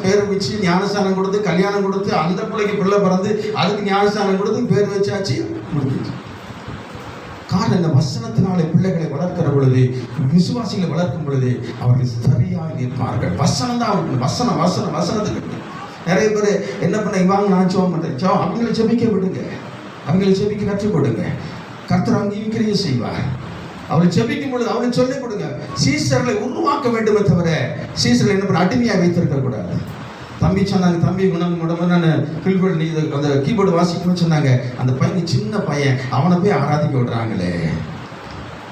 பேர் வச்சு ஞானஸ்தானம் கொடுத்து கல்யாணம் கொடுத்து, அந்த பிள்ளைக்கு பிள்ளை பிறந்து அதுக்கு ஞானஸ்தானம் கொடுத்து பேர் வச்சாச்சு, முடிஞ்சிச்சு. காரணம் இந்த வசனத்தினாலே பிள்ளைகளை வளர்க்கிற பொழுது, விசுவாசிகளை வளர்க்கும் பொழுது அவர்கள் சரியாக இருப்பார்கள். வசனம் தான் அவர்கள், வசனத்துக்கு. நிறைய பேர் என்ன பண்ண, வாங்க நான் சோம் பண்ணுறேன், அவங்களை செபிக்க விடுங்க, அவங்களை செபிக்க கற்றுக் கொடுங்க. கர்த்தர் அங்கேயும் கிரியை செய்வார். அவளை ஜெபிக்கும் பொழுது அவளுக்கு சொல்லிக் கொடுங்க. சீசர்களை உருவாக்க வேண்டுமே தவிர சீசர்களை என்ன பண்ண அடிமையாக வைத்திருக்க கூடாது. தம்பி சொன்னாங்க, தம்பி நான் கில்போர்டு நீ அந்த கீபோர்டு வாசிக்கணும்னு சொன்னாங்க. அந்த பையன் சின்ன பையன், அவனை போய் ஆராதிக்க விடுறாங்களே.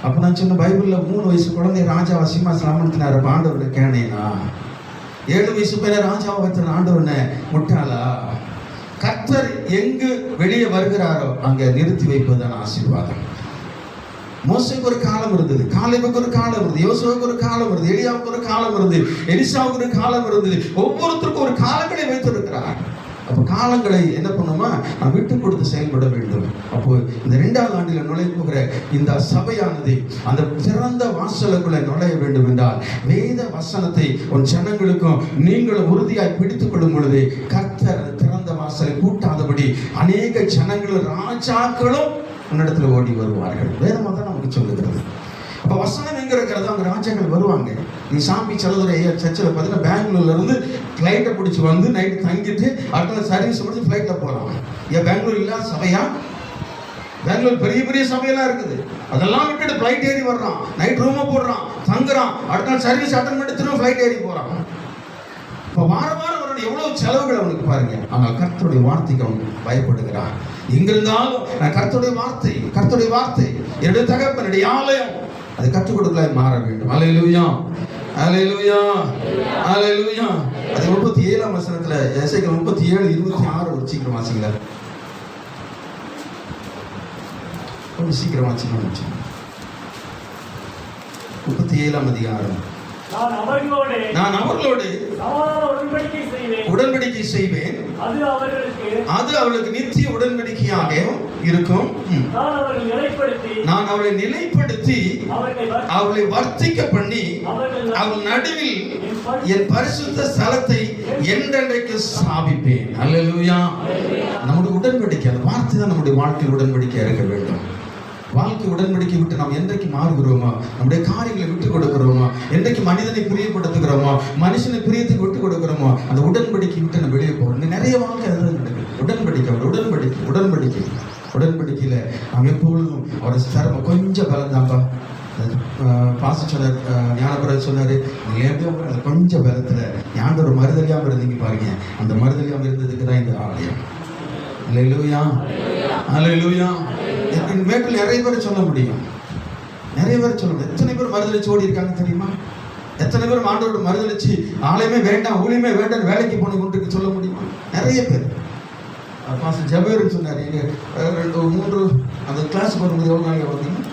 அப்போ நான் சொன்ன பைபிளில் 3 வயசு குழந்தை ராஜாவை சிம்மாசனம் அமர்த்தினார். அப்போ ஆண்டவரை கேனேனா? 7 வயசு பையனை ராஜாவை வைத்த ஆண்டவனை முட்டாளா? கர்த்தர் எங்கு வெளியே வருகிறாரோ அங்கே நிறுத்தி வைப்பதுதான் ஆசீர்வாதம். மோசேக்கு ஒரு காலம் இருந்தது, காலேபுக்கு ஒரு காலம் இருந்தது, யோசுவாவுக்கு ஒரு காலம் இருந்தது, எலியாவுக்கு ஒரு காலம் இருந்தது, எலிசாவுக்கு ஒரு காலம் இருந்தது. ஒவ்வொருத்தருக்கும் ஒரு காலங்களை வைத்திருக்கிறார். அப்போ காலங்களை என்ன பண்ணுமா, நான் விட்டு கொடுத்து செயல்பட வேண்டும். அப்போ இந்த 2ஆவது ஆண்டில் நுழைய போகிற இந்த சபையானது அந்த திறந்த வாசலுக்குள்ளே நுழைய வேண்டும் என்றால் வேத வசனத்தை உன் ஜனங்களுக்கும் நீங்களும் உறுதியாய் பிடித்துக் கொள்ளும் பொழுது கர்த்தர் திறந்த வாசலை கூட்டாதபடி அநேக ஜனங்களும் ராஜாக்களும் உன்னிடத்துல ஓடி வருவார்கள். வேதமாக தான் நமக்கு சொல்லுகிறது. அப்போ வசனம் எங்க இருக்கிறதோ அங்கே ராஜாக்கள் வருவாங்க. நீ சாமி செலதுரை சர்ச்சில் பார்த்தீங்கன்னா பெங்களூர்ல இருந்து ஃப்ளைட்டை பிடிச்சி வந்து நைட்டு தங்கிட்டு அடுத்த சர்வீஸ் முடிச்சு ஃப்ளைட்டில் போகிறாங்க. ஏன் பெங்களூர் இல்லாத சபையா? பெங்களூர் பெரிய பெரிய சபையெல்லாம் இருக்குது. அதெல்லாம் விட்டுட்டு ஃப்ளைட் ஏறி வர்றான், நைட் ரூமை போடுறான், தங்குறான், அடுத்த நாள் சர்வீஸ் அட்டன் பண்ணி திரும்ப ஃப்ளைட் ஏறி போகிறான். இப்போ வாரம் அவருடைய எவ்வளவு செலவுகள் அவனுக்கு பாருங்க. ஆனால் கர்த்தருடைய வார்த்தைக்கு அவன் பயப்படுகிறான். எங்கிருந்தாலும் கர்த்தருடைய வார்த்தை என்னுடைய தகப்பனுடைய ஆலயம், அதை கற்றுக் கொடுக்கல மாற வேண்டும். அல்லேலூயா, அல்லேலூயா, அல்லேலூயா. அது 37ஆம் வசனத்துல எசேக்கியேல் 37:26 ஒரு சீக்கிரம் வாசிங்களா, கொஞ்சம் சீக்கிரம் வாசிக்கணும். 37ஆம் அதிகாரம். நான் அவர்களோடு உடன்படிக்கை செய்வேன், அது அவளுக்கு நித்திய உடன்படிக்கையாக இருக்கும். நான் அவளை நிலைப்படுத்தி அவளை வர்த்திக்க பண்ணி அவள் நடுவில் என் பரிசுத்த ஸ்தலத்தை என்றென்றைக்கு ஸ்தாபிப்பேன். அல்லேலூயா. நம்முடைய உடன்படிக்கை, அந்த வார்த்தை தான் நம்முடைய வாழ்க்கையில் உடன்படிக்கையாக இருக்க வேண்டும். வாழ்க்கை உடன்படிக்கை விட்டு நாம் என்றைக்கு மாறுகிறோமா, நம்முடைய காரியங்களை விட்டு கொடுக்கிறோமா, என்றைக்கு மனிதனை பிரியப்படுத்துகிறோமா, மனுஷனை பிரியத்துக்கு விட்டு கொடுக்கிறோமா, அந்த உடன்படிக்கை விட்டு நம்ம வெளியே போகிறோம். நிறைய வாழ்க்கை அதுதான் நடக்குது. உடன்படிக்கையில் நாம் எப்பொழுதும் அவரை சிரமம் கொஞ்சம் பலந்தாப்பா. பாச சொன்னார், ஞானபுரம் சொன்னார், நீங்கள் எப்படியும் அந்த கொஞ்சம் பலத்தில் ஞான ஒரு மறுதலியாமல் இருந்தீங்க பாருங்க. அந்த மறுதலியாமல் இருந்ததுக்கு தான் இந்த ஆலயம். அல்லேலூயா, அல்லேலூயா. மேற்கொள் நிறைய பேர் சொல்ல முடியும். எத்தனை பேர் மறுதளிச்சு ஓடி இருக்காங்க தெரியுமா? எத்தனை பேர் ஆண்டவரோட மறுதளிச்சு ஆலயமே வேண்டாம், ஊழியமே வேண்டாம், வேலைக்கு போன கொண்டு சொல்ல முடியுமா? நிறைய பேர். பாஸ்டர் ஜபேர் சொன்னார், 2-3 அந்த கிளாஸ் போகும்போது எவ்வளோ நாளைக்கு பார்த்தீங்கன்னா,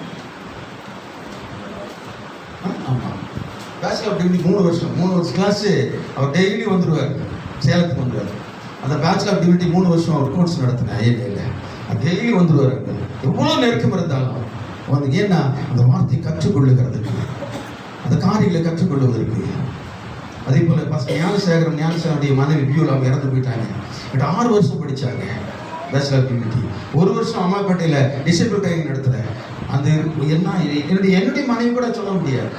ஆமாம் பேச்சுலர் டிகிரி 3 வருஷம் கிளாஸு அவர் டெய்லி வந்துடுவார், சேலத்துக்கு வந்துடுவார். அந்த பேச்சுலர் டிகிரி 3 வருஷம் அவர் கோர்ஸ் நடத்தினேன் ஐஏல. டெய்லி வந்துடுவார். எவ்வளோ நெருக்கம் இருந்தாலும் வந்து, ஏன்னா அந்த வார்த்தையை கற்றுக்கொள்ளுகிறதுக்கு, அந்த காரியங்களை கற்றுக்கொள்வதற்கு. அதே போல் பாஸ்டர் ஞானசேகரனுடைய மனைவி பியூல் அவங்க இறந்து போயிட்டாங்க. 6 வருஷம் படித்தாங்க பேச்சுலர் டிகிரி. 1 வருஷம் அம்மாப்பேட்டையில் டிசேபிள் ட்ரைனிங் நடத்துகிறேன். அந்த என்னுடைய மனைவி கூட சொல்ல முடியாது.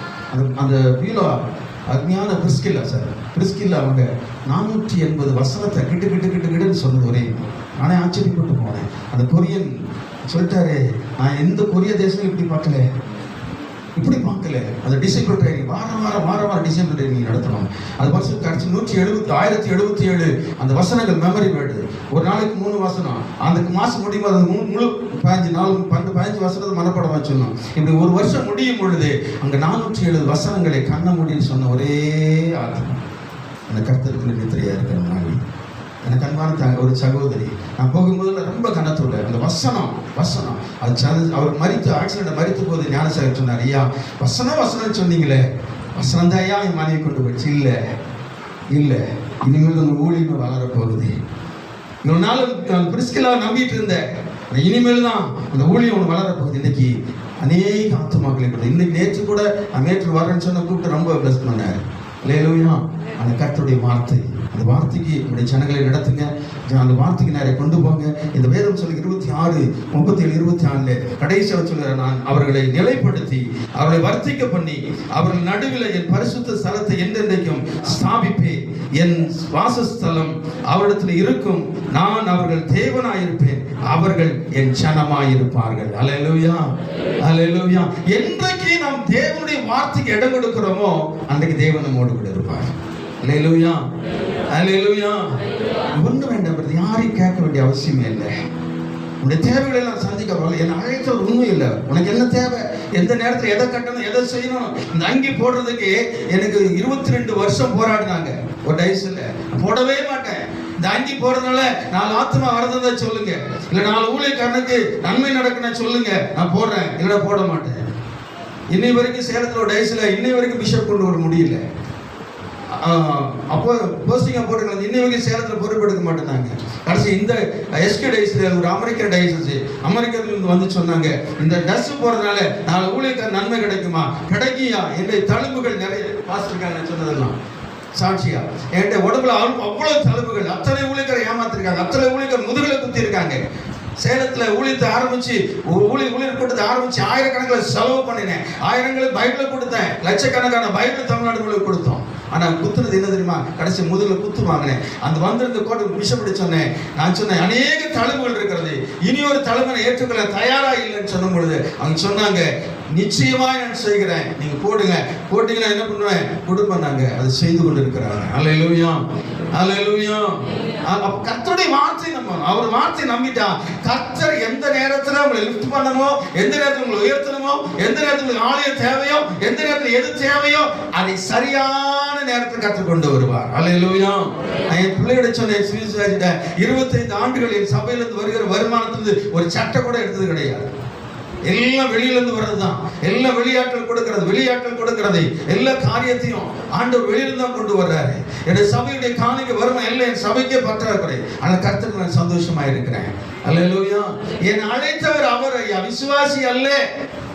அந்த பியூலோ அக்ஞான பிரிஸ்கில்லா அவங்க 480 வசனத்தை கிட்டு சொன்னது ஒரே. நானே ஆச்சரியப்பட்டு போனேன். அந்த கொரியன் சொல்லிட்டாரு, நான் எந்த கொரிய தேசம் இப்படி பார்க்கல. அந்த டிசைபிள் ட்ரைனிங் வாரம் டிசைபிள் ட்ரைனிங் நடத்தணும். அது வருஷம் கடைசி 1077 அந்த வசனங்கள் மெமரி வேர்டு. ஒரு நாளைக்கு 3 வசனம். அந்த மாதம் முடியும் போது முழு 15 வசனத்தை மனப்படம் வச்சிடணும். இப்படி ஒரு வருஷம் முடியும் பொழுது அங்கே 470 வசனங்களை கண்ண முடின்னு சொன்ன ஒரே ஆத்மா அந்த கர்த்தருக்கு நித்திரையா இருக்கிற மாதிரி. எனக்கு அன்பான ஒரு சகோதரி, நான் போகும்போது ரொம்ப கனத்துல அந்த வசனம் அது அவர் ஆக்சிடென்ட் மறித்த போது ஞானசேகர் சொன்னார், ஐயா வசனம் சொன்னீங்களே, வசனம் தான் ஐயா என் மனைவி கொண்டு போயிடுச்சு. இல்லை இனிமேல் உங்கள் ஊழியமே வளர போகுது. இவ்வளோ நாள் பிரிஸ்கிலா நம்பிட்டு இருந்தேன், இனிமேல் தான் அந்த ஊழியம் ஒன்று வளர போகுது. இன்னைக்கு அநேக ஆத்துமாக்களை கூட இன்னைக்கு நேற்று கூட நேற்று வரேன்னு சொன்ன கூப்பிட்டு ரொம்ப பிளஸ் பண்ணார். அல்லேலூயா. அந்த கர்த்தருடைய வார்த்தை, அந்த வார்த்தைக்கு உடைய ஜனங்களை நடத்துங்க, அந்த வார்த்தைக்கு நிறைய கொண்டு போங்க. இந்த வேதம் சொல்லி 26:37-24 கடைசியாக சொல்கிற, நான் அவர்களை நிலைப்படுத்தி அவர்களை வர்த்திக்க பண்ணி அவர்கள் நடுவில் என் பரிசுத்த ஸ்தலத்தை என்றென்றைக்கும் ஸ்தாபிப்பேன். என் வாசஸ்தலம் அவரிடத்தில் இருக்கும், நான் அவர்கள் தேவனாயிருப்பேன், அவர்கள் என் ஜனமாயிருப்பார்கள். அல்லேலூயா, அல்லேலூயா. என்றைக்கு நாம் தேவனுடைய வார்த்தைக்கு இடம் கொடுக்கிறோமோ அன்றைக்கு தேவன் நம்மோடு கூட இருப்பார். அல்லேலூயா, அல்லேலூயா. ஒண்ணு வேண்டாம், யாரையும் கேட்க வேண்டிய அவசியமே இல்லை. உன்னுடைய தேவைகளை எல்லாம் சந்திக்க வரல. என்ன அழைத்தவர் உண்மை இல்லை. உனக்கு என்ன தேவை, எந்த நேரத்தில் எதை கட்டணும், எதை செய்யணும். இந்த அங்கி போடுறதுக்கு எனக்கு 22 வருஷம் போராடினாங்க. ஒரு டைஸ்ல போடவே மாட்டேன். இந்த அங்கி போடுறதுனால 4 ஆத்மா வரதை சொல்லுங்க, இல்லை 4 ஊழியக்காரனுக்கு நன்மை நடக்குன்னு சொல்லுங்க, நான் போடுறேன். இல்லைன்னா போட மாட்டேன். இன்னை வரைக்கும் சேலத்தில் ஒரு டைஸ்ல இன்னை வரைக்கும் பிஷப் கொண்டு வர முடியல. அப்போ போஸ்டிங்காக போட்டுக்கலாம். இன்னை வரைக்கும் சேலத்தில் பொறுப்பெடுக்க மாட்டேனாங்க. கடைசி இந்த எஸ்கே டைஸில் ஒரு அமெரிக்கன் டைஸஸ் அமெரிக்காவிலிருந்து வந்து சொன்னாங்க, இந்த டஸ் போகிறதுனால 4 ஊழியக்கார நன்மை கிடைக்குமா? கிடைக்கியா? என்னுடைய தழும்புகள் நிறைய பாஸ்டர்காரன் சொன்னதெல்லாம் சாட்சியா. என்கிட்ட உடம்புல அவ்வளோ தழும்புகள். அத்தனை ஊழியக்காரை ஏமாத்திருக்காங்க. அத்தனை ஊழியக்கார முதுகுல குத்தி இருக்காங்க. சேலத்தில் ஊழியத்தை ஆரம்பிச்சு ஊழியர் கூட்டத்தை ஆரம்பிச்சு ஆயிரக்கணக்கில் செலவு பண்ணினேன். ஆயிரங்களுக்கு பைபிள் கொடுத்தேன். லட்சக்கணக்கான பைபிள் தமிழ்நாடுகளுக்கு கொடுத்தோம். ஆனால் குத்துனது என்ன தெரியுமா? கடைசி முதுகில் குத்து வாங்கினேன். அந்த வந்திருந்த கோட்டை பிஷப்படி சொன்னேன். நான் சொன்னேன், அநேக தழும்புகள் இருக்கிறது, இனி ஒரு தழும்பனை ஏற்றுக்கொள்ள தயாரா இல்லைன்னு சொல்லும் பொழுது அவங்க சொன்னாங்க, நிச்சயமாக நான் செய்கிறேன், நீங்க போடுங்க, போட்டீங்கன்னா என்ன பண்ணுவேன், கொடுப்பேன். நாங்க அதை செய்து கொண்டு இருக்கிறாங்க. அல்லேலூயா, அல்லேலூயா. கர்த்தருடைய வார்த்தை நம்ம அவர் வார்த்தை நம்பிட்டா கர்த்தர் எந்த நேரத்தில் உங்களை லிஃப்ட் பண்ணணுமோ, எந்த நேரத்தில் உங்களை உயர்த்தணுமோ, எந்த நேரத்தில் உங்களுக்கு ஆலயம் தேவையோ, எந்த நேரத்தில் எது தேவையோ அதை சரியான நேரத்தில் கற்றுக் கொண்டு வருவார். அல்லேலூயா. நான் என் பிள்ளைகிட்ட சொன்னேன், 25 ஆண்டுகள் என் சபையிலிருந்து வருகிற வருமானத்திலிருந்து ஒரு சட்டை கூட எடுத்தது கிடையாது. எல்லாம் வெளியிலிருந்து வர்றதுதான். எல்லாம் வெளியாட்கள் கொடுக்கிறது. எல்லா காரியத்தையும் ஆண்டவர் வெளியிலிருந்து தான் கொண்டு வர்றாரு. என்னுடைய சபையுடைய காணிக்கை வருமா எல்லாம் என் சபைக்கே பற்றாக்குறை. ஆனால் கர்த்தருக்கு நான் சந்தோஷமா இருக்கிறேன். அல்லேலூயா. என் அழைத்தவர் அவர் ஐயா, விசுவாசி அல்ல,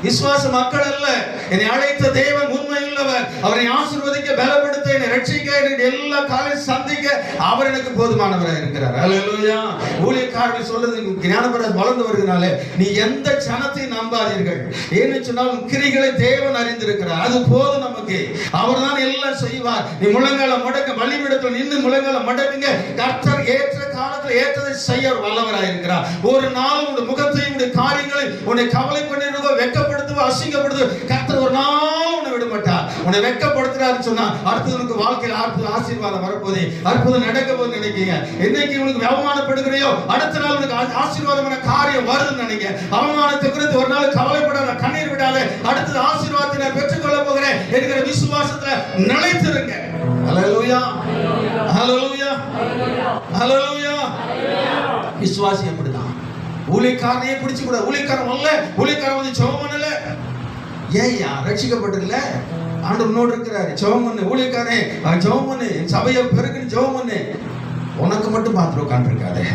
விசுவாச மக்கள் அல்ல. என்னை அழைத்த தேவன் உண்மையுள்ளவர். அவரை ஆசீர்வதிக்க, பலப்படுத்த, என்னை ரட்சிக்க, எல்லா காலையும் சந்திக்க அவர் எனக்கு போதுமானவராக இருக்கிறார். அல்லேலூயா. ஊழியக்காரர்கள் சொல்றது ஞானபராஜ் வளர்ந்து வருகிறனால நீ எந்த ஜனத்தையும் நம்பாதீர்கள். ஏன்னு சொன்னால் கிரிகளை தேவன் அறிந்திருக்கிறார். அது போதும் நமக்கு. அவர் தான் எல்லாம் செய்வார். நீ முழங்கால முடக்க, பலிபீடத்தில் நின்று முழங்கால முடக்குங்க. கர்த்தர் ஏற்ற காலத்தில் ஏற்றதை செய்ய வல்லவராக இருக்கிறார். ஒரு நாள் உன்னுடைய முகத்தையும் உன்னுடைய காரியங்களை உன்னை கவலை பண்ணிருக்கோ, வெட்கப்படுத்துவோ, அசிங்கப்படுத்துவோ கர்த்தர் ஒரு நாள் உன்னை விட மாட்டார். உன்னை வெட்கப்படுத்துறாருன்னு சொன்னா அடுத்தது உனக்கு வாழ்க்கையில் ஆசீர்வாதம் வரப்போதே, அற்புதம் நடக்க போது நினைக்கிறீங்க. என்னைக்கு உனக்கு அவமானப்படுகிறையோ அடுத்த நாள் உனக்கு ஆசீர்வாதமான காரியம் வருதுன்னு நினைக்க. அவமானத்தை குறித்து ஒரு நாள் கவலைப்படாத, கண்ணீர் விடாத. அடுத்தது ஆசீர்வாதத்தை நான் பெற்றுக்கொள்ள போகிறேன் என்கிற விசுவாசத்துல நிலைத்திருங்க. அல்லேலூயா, அல்லேலூயா, அல்லேலூயா. விசுவாசி அப்படிதான். ஊழியக்காரனையே பிடிச்சு கூட ஊழியக்காரன் வரல, ஊழியக்காரன் வந்து ஜெபம் பண்ணல. ஏய்யா ரட்சிக்கப்பட்டிருக்கல, ஆண்டவர் உன்னோடு இருக்கிறாரு, ஜெபம் பண்ணு. ஊழியக்காரனே ஜெபம் பண்ணு, சபையை பெருக்குன்னு ஜெபம் பண்ணு. உனக்கு மட்டும் பார்த்துட்டு உட்காந்துருக்காதே.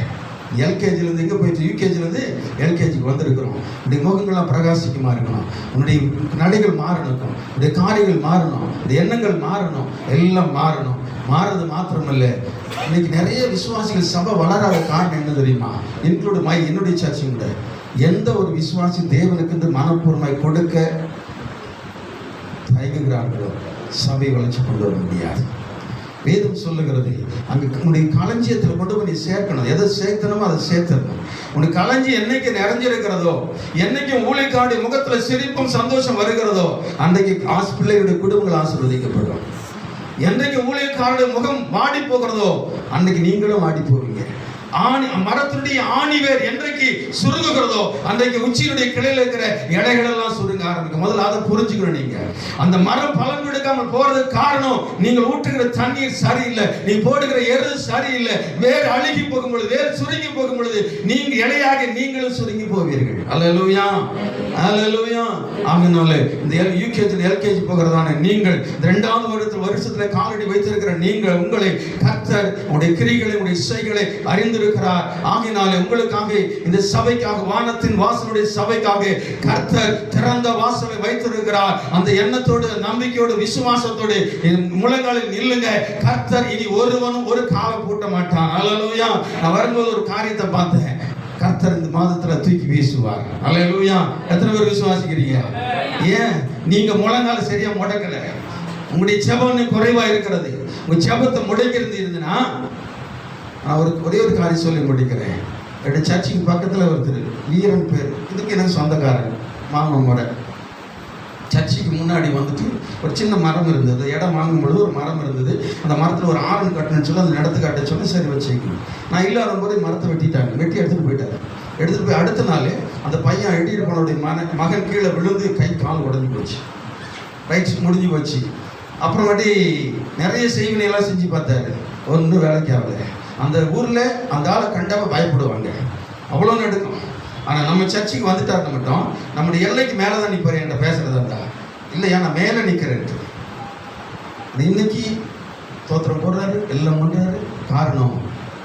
எல்கேஜிலேருந்து எங்கே போயிட்டு யூகேஜிலேருந்து எல்கேஜிக்கு வந்திருக்கிறோம். உன்னுடைய முகங்கள்லாம் பிரகாசிக்குமா இருக்கணும். உன்னுடைய நடைகள் மாறணும், உன்னுடைய காரியங்கள் மாறணும், உன்னுடைய எண்ணங்கள் மாறணும், எல்லாம் மாறணும். மாறது மாத்திரமல்ல, இன்னைக்கு நிறைய விசுவாசிகள் சபை வளராத காரணம் என்ன தெரியுமா? இன்க்ளூட் என்னுடைய சர்ச்சையும் கூட. எந்த ஒரு விசுவாசி தேவனுக்கு என்று மனப்பூர்வமாய் கொடுக்க தயங்குகிறார்களோ சபை வளர்ச்சி கொண்டு வர முடியாது. வேதம் சொல்லுகிறது, அங்கே உன்னுடைய களஞ்சியத்தில் கொண்டு போய் நீ சேர்க்கணும். எதை சேர்த்தணுமோ அதை சேர்த்தணும். உனக்கு களஞ்சி என்னைக்கு நிறைஞ்சிருக்கிறதோ, என்னைக்கு ஊழியக்காருடைய முகத்துல சிரிப்பும் சந்தோஷம் வருகிறதோ அன்றைக்கு பிள்ளைகளுடைய குடும்பங்கள் ஆசீர்வதிக்கப்படும். என்றைக்கு ஊழியக்காருடைய முகம் வாடி போகிறதோ அன்னைக்கு நீங்களும் வாடி போவீங்க. மரத்தினுடைய ஆணிவேர் என்றைக்கு சுருங்குகிறதோ அன்றைக்கு உச்சியினுடைய கிளையில் இருக்கிற இலைகள் எல்லாம் சுருங்க ஆரம்பிக்கும். முதல்ல அதை புரிஞ்சுக்கணும். நீங்க அந்த மரம் பலன் கொடுக்காமல் போறதுக்கு காரணம் நீங்கள் ஊற்றுகிற தண்ணீர் சரியில்லை, நீ போடுகிற எரு சரியில்லை. வேறு அழுகி போகும் பொழுது, வேறு சுருங்கி போகும் பொழுது நீங்க இலையாக நீங்களும் சுருங்கி போவீர்கள். அல்லேலூயா, அல்லேலூயா. ஆகினால இந்த யூகேஜி எல்கேஜி போகிறதான நீங்கள், 2வது வருஷத்துல காலடி வைத்திருக்கிற நீங்கள், உங்களை கர்த்தர் உங்களுடைய கிரிகளை, உங்களுடைய இசைகளை அறிந்து இருக்கிறார். ஆகினாலே உங்களுக்காக, இந்த சபைக்காக, வானத்தின் வாசலுடைய சபைக்காக கர்த்தர் திறந்த வாசலை வைத்திருக்கிறார். அந்த எண்ணத்தோடு, நம்பிக்கையோடு, விசுவாசத்தோடு முழங்காலில் நில்லுங்க. கர்த்தர் இனி ஒருவனும் ஒரு காலம் பூட்ட மாட்டான். அல்லேலூயா. நான் வரும்போது ஒரு காரியத்தை பார்த்தேன். கர்த்தர் இந்த மாதத்துல தூக்கி வீசுவார். அல்லேலூயா. எத்தனை பேர் விசுவாசிக்கிறீங்க? ஏன் நீங்க முழங்கால சரியா முடக்கல, உங்களுடைய ஜெபம் குறைவா இருக்கிறது. உங்க ஜெபத்தை முடக்கிறது இருந்துன்னா, நான் ஒரே ஒரு காரியம் சொல்லி முடிக்கிறேன். என்னுடைய சர்ச்சுக்கு பக்கத்தில் ஒருத்தர் வீரன் பேர், இதுக்கு எனக்கு சொந்தக்காரன் மாமன் முறை. சர்ச்சுக்கு முன்னாடி வந்துட்டு ஒரு சின்ன மரம் இருந்தது, இடம் வாங்கும் பொழுது ஒரு மரம் இருந்தது. அந்த மரத்தில் ஒரு ஆரன் கட்டணும்னு சொல்லி அந்த இடத்துக்கு கட்ட சொல்லி சரி வச்சுக்கணும். நான் இல்லாத போது மரத்தை வெட்டிட்டாங்க, வெட்டி எடுத்துகிட்டு போயிட்டாரு. எடுத்துகிட்டு போய் அடுத்த நாள் அந்த பையன் எட்டிட்டு போனோடைய மகன் கீழே விழுந்து கை கால் உடஞ்சி போச்சு, ரைட்ஸ் முடிஞ்சு போச்சு. அப்புறமாட்டி நிறைய செய்வினையெல்லாம் செஞ்சு பார்த்தாரு, ஒன்றும் வேலைக்கு ஆகலை. அந்த ஊரில் அந்த ஆளை கண்டாம பயப்படுவாங்க, அவ்வளோ நடுக்கும். ஆனால் நம்ம சர்ச்சுக்கு வந்துட்டாருன்னு மட்டும் நம்முடைய எல்லைக்கு மேலே தான் நிற்பார். என்கிட்ட பேசுகிறதா இருந்தா இல்லையா, நான் மேலே நிற்கிறேன்ட்டு. இன்னைக்கு தோத்திரம் போடுறாரு, எல்லாம் பண்ணுறாரு. காரணம்,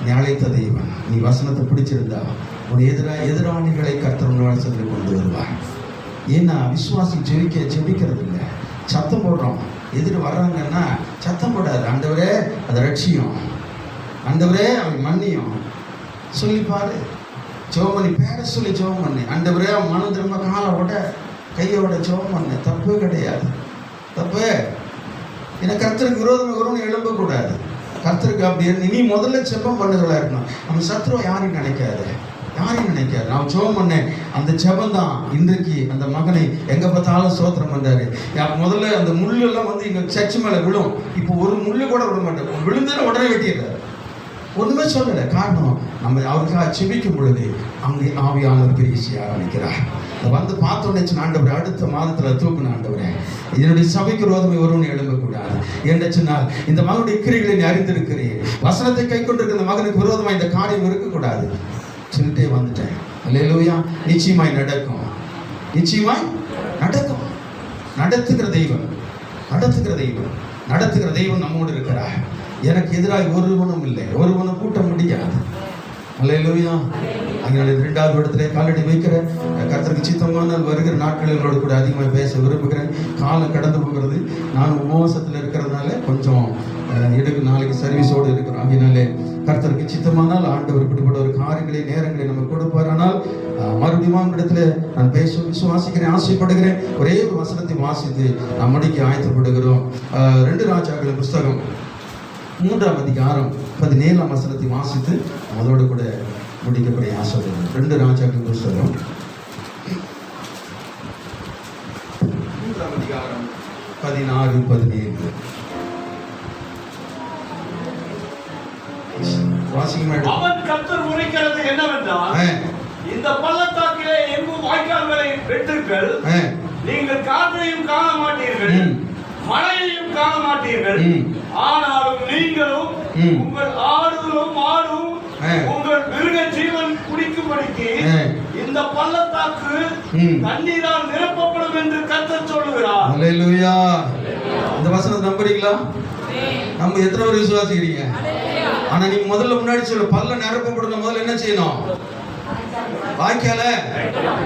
நீ அழைத்த தெய்வன், நீ வசனத்தை பிடிச்சிருந்தா உன் எதிராளிகளை கர்த்தர் வசனத்தில் கொண்டு வருவார். ஏன்னா விசுவாசி ஜெபிக்கிறது இல்லை, சத்தம் போடுறோம். எதிர் வர்றாங்கன்னா சத்தம் போடாது. ஆண்டவரே அதை ரட்சியும், ஆண்டவரே அவன் மன்னியும் சொல்லிப்பாரு. ஜெபம் பண்ணி பேர சொல்லி ஜெபம் பண்ணு. ஆண்டவரே அவன் மனம் திரும்ப காலோட கையோட ஜெபம் பண்ணு, தப்பு கிடையாது. தப்பு ஏன்னா கர்த்தருக்கு விரோதமாக வரும்னு எழும்பக்கூடாது. கர்த்தருக்கு அப்படி நீ முதல்ல ஜெபம் பண்ணுறதா இருக்கணும். நம்ம சத்ருவை யாரையும் நினைக்காது, யாரையும் நினைக்காது. நான் ஜெபம் பண்ணேன், அந்த ஜெபம் தான் இன்றைக்கு அந்த மகனை எங்கே பார்த்தாலும் சோத்திரம் பண்ணாரு. முதல்ல அந்த முள்ளெல்லாம் வந்து இங்கே சர்ச்சு மேலே விழும், இப்போ ஒரு முள்ளு கூட விட மாட்டேன், விழுந்துன்னு உடனே வெட்டிடுறாரு. ஒன்றுமே சொல்லலை. காரணம், நம்ம அவருக்காக செபிக்கும் பொழுது அங்கே ஆவியானவர் பெரிய செய்ய ஆரம்பிக்கிறார். வந்து பார்த்தோன்னே ஆண்டவரே அடுத்த மாதத்தில் தூக்குன ஆண்டவரே, இதனுடைய சபைக்கு விரோதமே ஒருவனை எழும்பக்கூடாது என்று சொன்னால் இந்த மகனுடைய கிரிகளை நீ அறிந்திருக்கிறேன், வசனத்தை கை கொண்டிருக்கிற இந்த மகனுக்கு விரோதமாக இந்த காரியம் இருக்கக்கூடாது சொல்லிட்டே வந்துட்டேன். அல்லேலூயா. நிச்சயமாய் நடக்கும், நிச்சயமாய் நடக்கும். நடத்துகிற தெய்வம், நடத்துகிற தெய்வம், நடத்துகிற தெய்வம் நம்மோடு இருக்கிறார். எனக்கு எதிராக ஒருவனும் இல்லை, ஒருவனும் கூட்ட முடியாது. அல்லேலூயா. அதனால 2வது இடத்துல காலடி வைக்கிறேன். கர்த்தருக்கு சித்தமான வருகிற நாட்களோடு கூட அதிகமாக பேச விரும்புகிறேன். காலம் கடந்து போகிறது. நான் உபவாசத்தில் இருக்கிறதுனால கொஞ்சம் நாளைக்கு சர்வீஸோடு இருக்கிறோம். அதனாலே கர்த்தருக்கு சித்தமானால் ஆண்டவர் இப்படிப்பட்ட ஒரு காரியங்களை நேரங்களை நம்ம கொடுப்பார். ஆனால் மறுபடியும் இடத்துல நான் பேச விசுவாசிக்கிறேன், ஆசைப்படுகிறேன். ஒரே ஒரு வசனத்தை வாசித்து நாம் முடிக்க ஆயத்தப்படுகிறோம். 2 ராஜாக்களின் புஸ்தகம் 3ஆம் அதிகாரம் 17ஆம் வசனத்தை வாசித்து அதோடு கூட முடிக்கப்படைய ஆசைப்படுகிறேன். 2 ராஜாக்களின் புஸ்தகம் 3ஆம் அதிகாரம் 16, 17 வாசிக்க. அவன் கர்த்தர் உரைக்கிறது என்னவென்றால், இந்த பள்ளத்தாக்கிலே எங்கும் வாய்க்கால்களை வெட்டுங்கள், நீங்கள் காற்றையும் காண மாட்டீர்கள், மழையையும் காண மாட்டீர்கள். ஆனாலும் நீங்களும் உங்கள் ஆடுகளும் மாடும் உங்கள் மிருக ஜீவன் குடிக்கும்படிக்கு இந்த பள்ளத்தாக்கு தண்ணீரால் நிரப்பப்படும் என்று கர்த்தர் சொல்லுகிறார். அல்லேலூயா. இந்த வசனத்தை நம்புறீங்களா? நம்ம எத்தனை பேர் விசுவாசிக்கிறீங்க? ஆனா நீங்க முதல்ல முன்னாடி சொல்ல பல்ல நிரப்பப்படணும். முதல்ல என்ன செய்யணும்? வாய்க்கால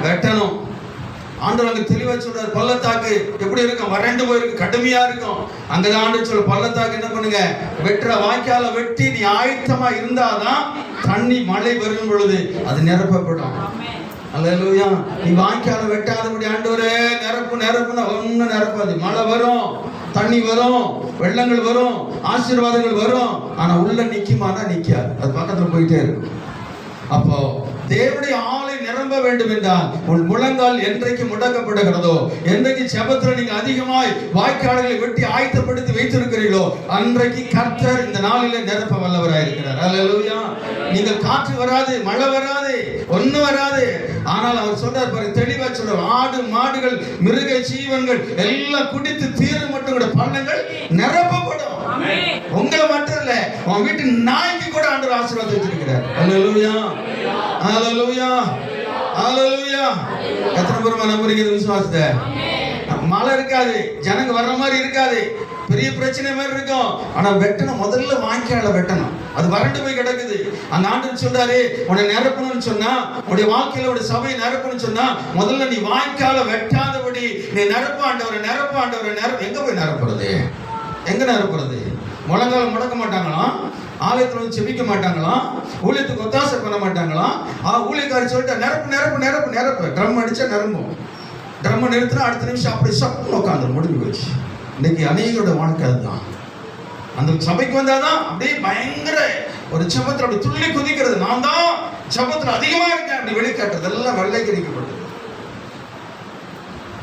வெட்டணும். ஆண்டவர் அங்க தெளிவா சொல்றாரு, பள்ளத்தாக்கு எப்படி இருக்கும்? வறண்டு போயிருக்கு, கடுமையா இருக்கும். அங்கதான் ஆண்டு சொல்ல பள்ளத்தாக்கு என்ன பண்ணுங்க, வெட்டுற வாய்க்கால வெட்டி நீ ஆயத்தமா இருந்தாதான் தண்ணி மழை வரும் பொழுது அது நிரப்பப்படும். அல்லேலூயா. நீ வாய்க்கால வெட்டாதபடி ஆண்டவரே நிரப்புன்னா ஒன்னும் நிரப்பாது. மழை வரும், தண்ணி வரும், வெள்ளங்கள் வரும், ஆசீர்வாதங்கள் வரும். ஆனா உள்ள நிக்குமானா நிக்காது, அது பக்கத்துல போயிட்டே இருக்கும். அப்போ தேவனுடைய ஆளை நிரம்ப வேண்டும் என்றால் உன் முழங்கால் என்றைக்கு முடக்கப்படுகிறதோ, என்றைக்கு ஜெபத்துல நீங்க அதிகமாய் வாய்க்கால்களை வெட்டி ஆயத்தப்படுத்தி வைத்திருக்கிறீர்களோ, அன்றைக்கு கர்த்தர் இந்த நாளிலே நிரப்ப வல்லவராயிருக்கிறார். அல்லேலூயா. நீங்கள் காற்று வராது, மழை வராது, ஒன்னும் வராது. ஆனால் அவர் சொல்றார் பாருங்க, தெளிவா சொல்றார், ஆடு மாடுகள் மிருக ஜீவன்கள் எல்லாம் குடித்து தீர மட்டும் கூட பள்ளங்கள் நிரப்பப்படும். உங்களை மட்டும் இல்ல, உன் வீட்டு நாய்க்கு கூட ஆண்டவர் ஆசீர்வாதம் வச்சிருக்கிறார். அல்லேலூயா, அல்லேலூயா, அல்லேலூயா. எத்தனை பேர் நம்புறீங்க விசுவாசத்தை? மழை இருக்காது, ஜனங்க வர்ற மாதிரி இருக்காது, பெரிய பிரச்சனை மாதிரி இருக்கும். ஆனா வெட்டணும், முதல்ல வாய்க்கால வெட்டணும். அது வறண்டு போய் கிடக்குது. அந்த ஆண்டவர் சொல்றாரு, உன்னை நிரப்பணும்னு சொன்னா, உன்னுடைய வாழ்க்கையில ஒரு சபையை நிரப்பணும்னு சொன்னா, முதல்ல நீ வாய்க்கால வெட்டாதபடி நீ நிரப்ப ஆண்டவரை, நிரப்ப ஆண்டவரை. எங்க போய் நிரப்புறது? எங்க நிரப்புறது? முழங்கால முடக்க மாட்டாங்களாம், ஆலயத்தில் வந்து செபிக்க மாட்டாங்களாம், ஊழியத்துக்கு ஒத்தாசை பண்ண மாட்டாங்களாம். ஊழியக்காரி சொல்லிட்டு நிரப்பு நிரப்பு நிரப்பு நிரப்பு. ட்ரம் அடிச்சா நிரம்பும். ட்ரம் நிறுத்தினா அடுத்த நிமிஷம் அப்படி சப்புன்னு உட்காந்து முடிஞ்சு போச்சு. இன்னைக்கு அநேகரோட வாழ்க்கை அதுதான். அந்த சபைக்கு வந்தாதான் அப்படியே பயங்கர ஒரு செபத்தில் அப்படி துள்ளி குதிக்கிறது. நான் தான் ஜபத்துல அதிகமா இருக்கேன் அப்படி வெளிக்காட்டுறதெல்லாம் வெள்ளைக்கரிக்கப்பட்டது.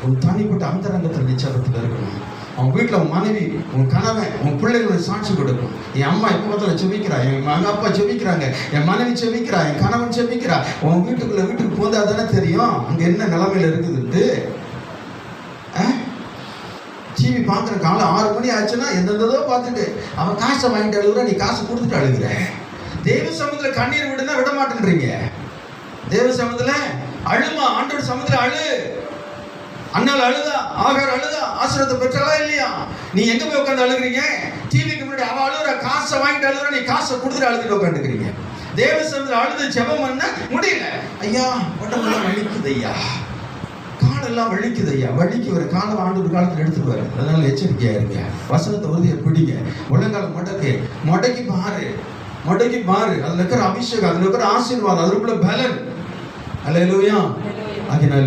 உன் தனிப்பட்ட அந்தரங்கத்தில் நிச்சயத்தில் இருக்கணும். உன் வீட்டில் உன் மனைவி, உன் கணவன், உன் பிள்ளைகளுடைய சாட்சி கொடுக்கும். என் அம்மா எப்போத்தில் செபிக்கிறா, என் அப்பா செபிக்கிறாங்க, என் மனைவி செபிக்கிறா, என் கணவன் செபிக்கிறா. உன் வீட்டுக்கு போந்தா தானே தெரியும் அங்கே என்ன நிலைமையில இருக்குதுன்ட்டு. டிவி பார்க்குற காலம் 6 மணி ஆச்சுன்னா எந்தெந்ததோ பார்த்துட்டு அவன் காசை வாங்கிட்டு அழுகுற, நீ காசு கொடுத்துட்டு அழுகுற. தேவ சமூகத்தில் கண்ணீர் விடுனா விட மாட்டேன்றீங்க. தேவ சமூகத்தில் அழுமா, ஆண்டோட சமூகத்தில் அழு. அண்ணால் அழுதா, ஆகார் அழுதா, ஆசிரியத்தை பெற்றாலா இல்லையா? நீ எங்க போய் உட்காந்து அழுகுறீங்க? டிவிக்கு முன்னாடி அவ அழுகுற, காசை வாங்கிட்டு அழுகுற, நீ காசை கொடுத்துட்டு அழுதுட்டு உட்காந்துக்கிறீங்க. தேவ சமூகத்தில் அழுது ஜெபம் பண்ண முடியல. ஐயா உடம்பெல்லாம் வலிக்குது, ஐயா காலெல்லாம் வலிக்குது, ஐயா வலிக்கு ஒரு காலம் ஆண்டு காலத்தில் எடுத்துட்டு வர. அதனால எச்சரிக்கையா இருங்க. வசனத்தை உறுதியை பிடிங்க. முழங்கால முடக்கி பாரு. அதுல இருக்கிற அபிஷேகம், அதுல இருக்கிற ஆசீர்வாதம், அதுக்குள்ள பலன். அல்லேலூயா. அதனால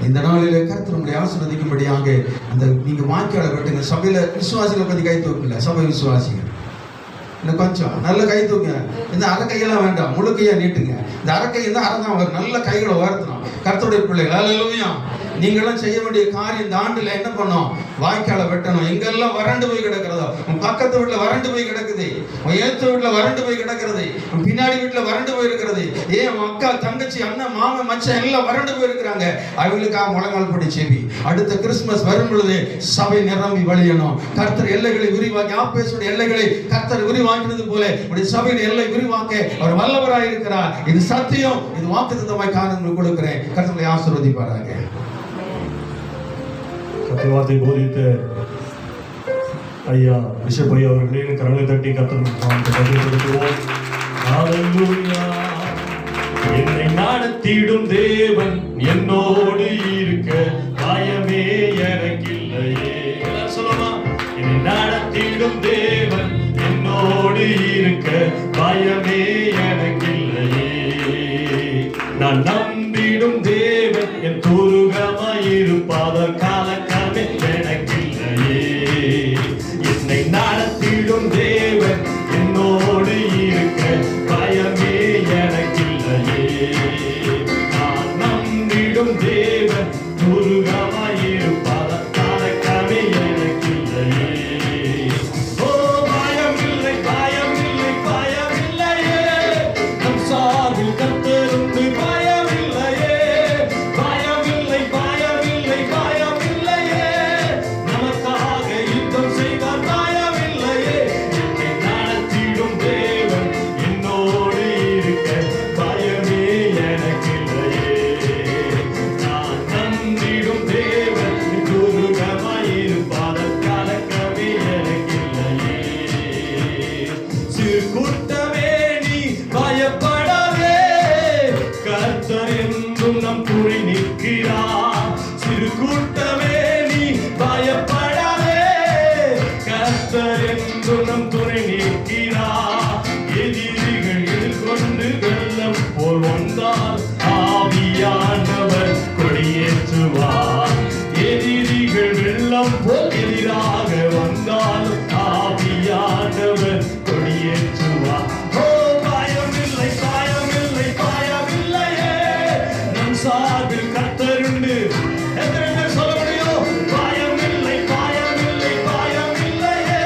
இந்த நாளிலே கர்த்தர் உங்களை ஆசீர்வதிக்கும்படியாக அந்த நீங்க வாக்கியால வெட்டுங்க. சபையில விசுவாசிகளை பத்தி கை தூக்குங்க. சபை விசுவாசிகள் இன்னும் கொஞ்சம் நல்ல கை தூக்குங்க. இந்த அரை கையெல்லாம் வேண்டாம், முழு கையா நீட்டுங்க. இந்த அரை கை தான் அரை தான் நல்ல கைகளை உயர்த்தணும். கர்த்தருடைய பிள்ளைகள் அல்லேலூயா. நீங்களும் செய்ய வேண்டிய காரியம் இந்த ஆண்டுல என்ன பண்ணோம்? வாய்க்கால வெட்டணும். எங்கெல்லாம் வறண்டு போய் கிடக்கிறதோ, உன் பக்கத்து வீட்டுல வறண்டு போய் கிடக்குது, உன் ஏத்து வீட்டுல வறண்டு போய் கிடக்கிறது, உன் பின்னாடி வீட்டுல வறண்டு போய் இருக்கிறது, உன் அக்கா, தங்கச்சி, அண்ணன், மாமன், மச்சான் எல்லாம் வறண்டு போய் இருக்கிறாங்க. அவங்களுக்காக முழங்கால் படி செவி. அடுத்த கிறிஸ்துமஸ் வரும் பொழுது சபை நிரம்பி வழியணும். கர்த்தர் எல்லைகளை விரிவாக்கி, ஆபேசுடைய எல்லைகளை கர்த்தர் விரிவாக்கினது போல உடைய சபையின் எல்லை விரிவாக்க அவர் வல்லவராய் இருக்கிறார். இது சத்தியம். இது வாக்குத்தத்தமாய் காரணங்கள் கொடுக்கிறேன். கர்த்தரை ஆசீர்வதிப்பாராக. கர்த்தர் போதித்த ஐயா பிஷப் ஐயா அவர்களே கரங்களை தட்டி கர்த்தர் என்னை நடத்திடும் தேவன் என்னோடு இருக்க பயமே எனக்கில்லையே. சொல்லலாம், என்னை நடத்திடும் தேவன் என்னோடு இருக்க பயமே எனக்கில்லையே. நான் நம்பிடும் தேவன் என் துருகமாயிருப்பாதற்கான எனக்கில்லையே. என்னை நடத்திடும் தேவன் என்னோடு இருக்க பயமே எனக்கில்லையே. நான் நம்பிடும் தேவன் துருகமாயிருப்பாதற்கான எனக்கில்லையே. ஓ பயமில்லை, பயமில்லை, பயமில்லையே. நம் சார்பில் கர்த்தருண்டு பயமில்லையே. பயமில்லை, பயமில்லை, பயமில்லையே. நமக்காக யுத்தம் செய்வார் பயமில்லையே. என்னை நடத்திடும் தேவன் என்னோடு இருக்க பயமே எனக்கில்லையே. நான் நம்பிடும் தேவன் துருகமாயிருப்பார் கலக்கமே எனக்கில்லையே. சிறு கூட்டமே நீ பயப்படாதே, கர்த்தர் என்றும் நம் துணை நிற்கிறார். சிறு கூட்டமே நீ பயப்படாதே, கர்த்தர் என்றும் நம் துணை நிற்கிறார். எதிரிகள் எதிர்கொண்டு வெள்ளம் போல் வந்தால் ஆவியானவர் கொடியேற்றுவார். எதிரிகள் வெள்ளம் போல் எதிராக வந்தால் ஆவியானவர் கொடியேற்றுவார். ஓ பயமில்லை, பயமில்லை, பயமில்லையே. நம் சார்பில் கர்த்தருண்டு. எத்தனை பேர் சொல்ல முடியும்? பயமில்லை, பயமில்லை, பயமில்லையே.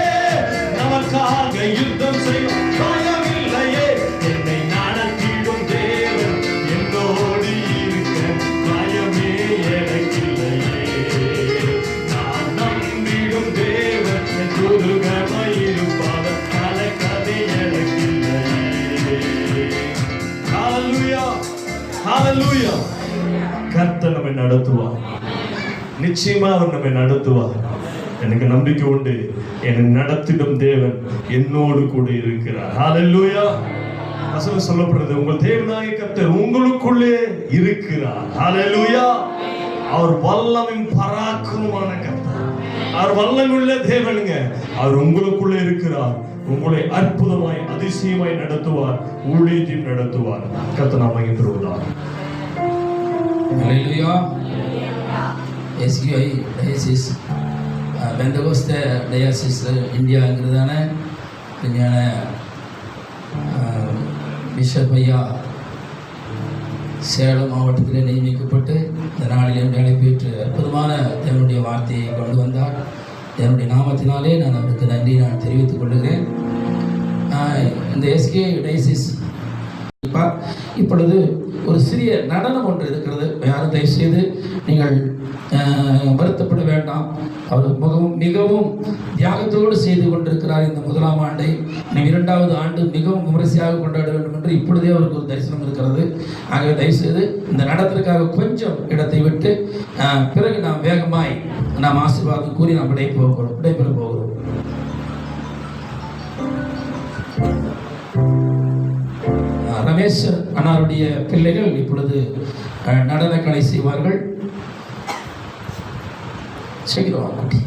நமக்காக யுத்தம் செய்யும் பயமில்லையே. என்னை நடத்திடும் தேவன் என்னோடு இருக்க பயமே எனக்கில்லையே. நான் நம்பிடும் தேவன் துருகமாயிருப்பார் கலக்கமே எனக்கில்லையே. ஹல்லேலூயா, ஹல்லேலூயா. கர்த்தர் நம்மை நடத்துவார். நிச்சயமா அவர் நம்மை நடத்துவார். எனக்கு நம்பிக்கை உண்டு. என்னை நடத்திடும் தேவன் என்னோடு கூட இருக்கிறார். ஹல்லேலூயா. வசனம் சொல்லப்படுறது, உங்கள் தேவனாகிய கர்த்தர் உங்களுக்குள்ளே இருக்கிறார். ஹல்லேலூயா. அவர் வல்லமையும் பராக்கிரமமான கர்த்தர். அவர் வல்லமையுள்ள தேவனுங்க. அவர் உங்களுக்குள்ளே இருக்கிறார். உங்களை அற்புதமாய் அதிசயமாய் நடத்துவார். ஊழியத்தையும் நடத்துவார். கர்த்தர் நாம பெறுவதார். Hallelujah. SQI Diocese பெந்தகோஸ்தே டயாசிஸ் இந்தியாங்கிறதான விஞ்ஞான பிஷப் ஐயா சேலம் மாவட்டத்தில் நியமிக்கப்பட்டு இந்த நாளிலே நடைபெற்று அற்புதமான தேவனுடைய வார்த்தையை கொண்டு வந்தார். என்னுடைய நாமத்தினாலே நான் அவருக்கு நன்றி நான் தெரிவித்துக் கொள்கிறேன். இந்த எஸ்கே டைசிஸ் இப்பொழுது ஒரு சிறிய நடனம் ஒன்று இருக்கிறது. யாரும் தயவுசெய்து நீங்கள் வருத்தப்பட வேண்டாம். அவர் மிகவும் தியாகத்தோடு செய்து கொண்டிருக்கிறார். இந்த 1ஆம் ஆண்டை 2வது ஆண்டு மிகவும் விமரிசையாக கொண்டாட வேண்டும் என்று இப்பொழுதே அவருக்கு ஒரு தரிசனம் இருக்கிறது. ஆகவே தயவுசெய்து இந்த நடத்திற்காக கொஞ்சம் இடத்தை விட்டு பிறகு நாம் வேகமாய் நாம் ஆசீர்வாதம் கூறி நாம் விடைபெற போகிறோம். ரமேஷ் அண்ணாருடைய பிள்ளைகள் இப்பொழுது நடனக்கலை செய்வார்கள். செய்கிறோம் குட்டி.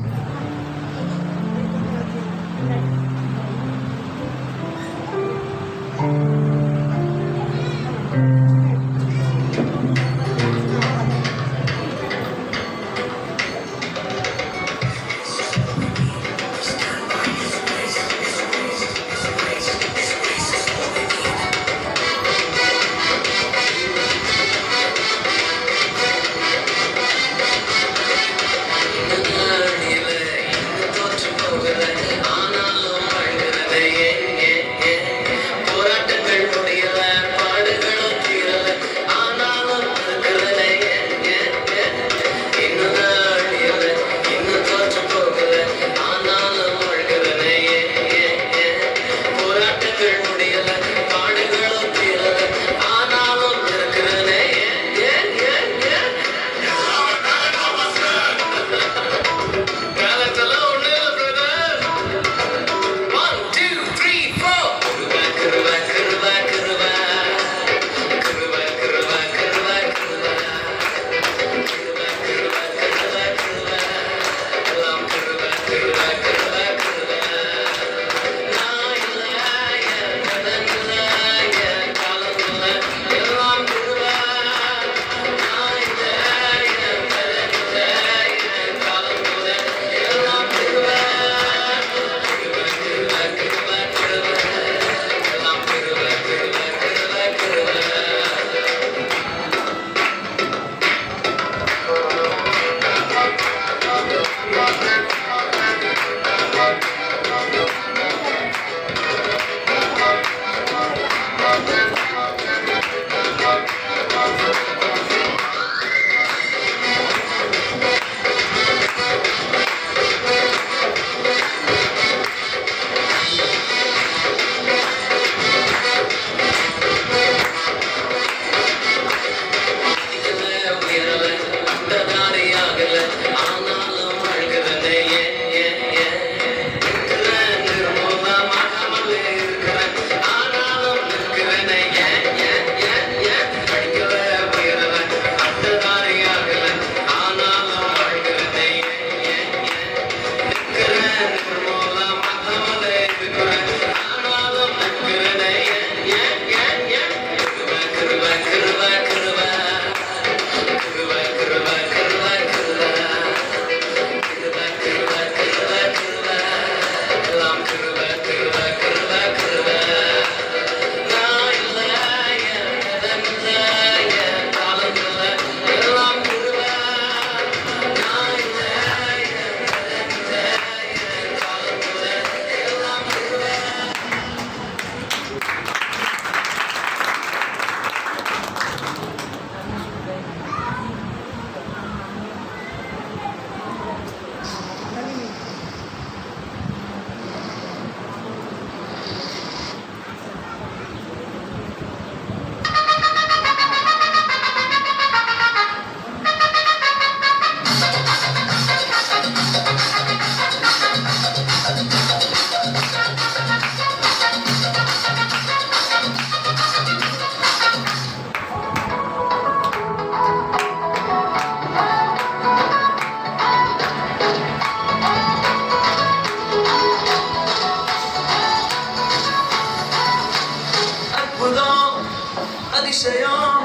அதிசயம்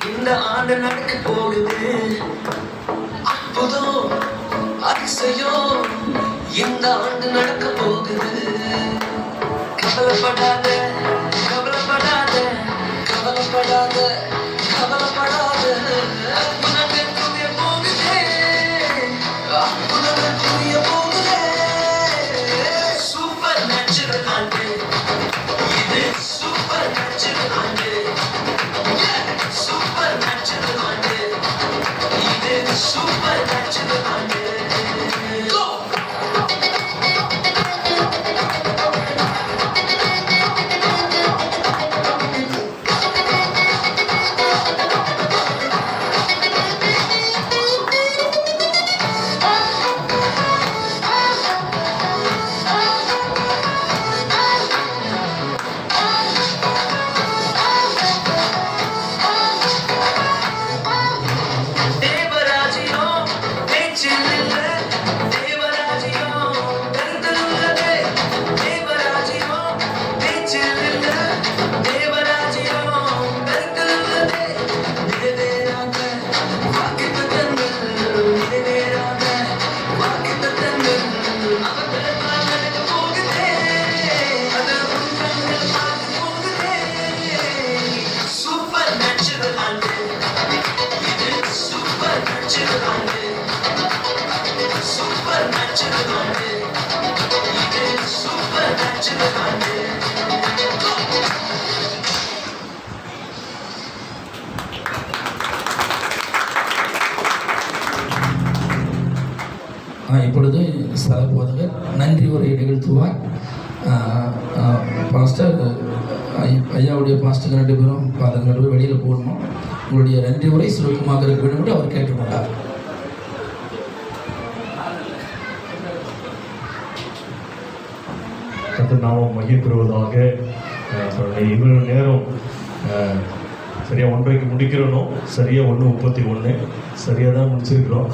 இந்த ஆண்டு நடக்க போகுது. அற்புதம் அதிசயம் இந்த ஆண்டு நடக்க போகுது. கவலைப்படாத கவலைப்படாத கவலைப்படாத கவலை முடிச்சுட்டு வந்து இப்பொழுது ஸ்தல போதகர் நன்றி உரை நிகழ்த்துவார். பாஸ்டர் ஐயாவுடைய பாஸ்டர் 2 பேரும் பாதங்கள் 2 பேரும் வெளியில் போகணும். உங்களுடைய நன்றி உரை சுருக்கமாக இருக்க வேண்டும் என்று அவர் கேட்டுக்கொண்டார். கர்த்தர் நாமம் மையப்பெறுவதாக. இவ்வளவு நேரம் சரியாக 1:30க்கு முடிக்கிறோம். சரியாக 1:31 சரியாக தான் முடிச்சிருக்கிறோம்.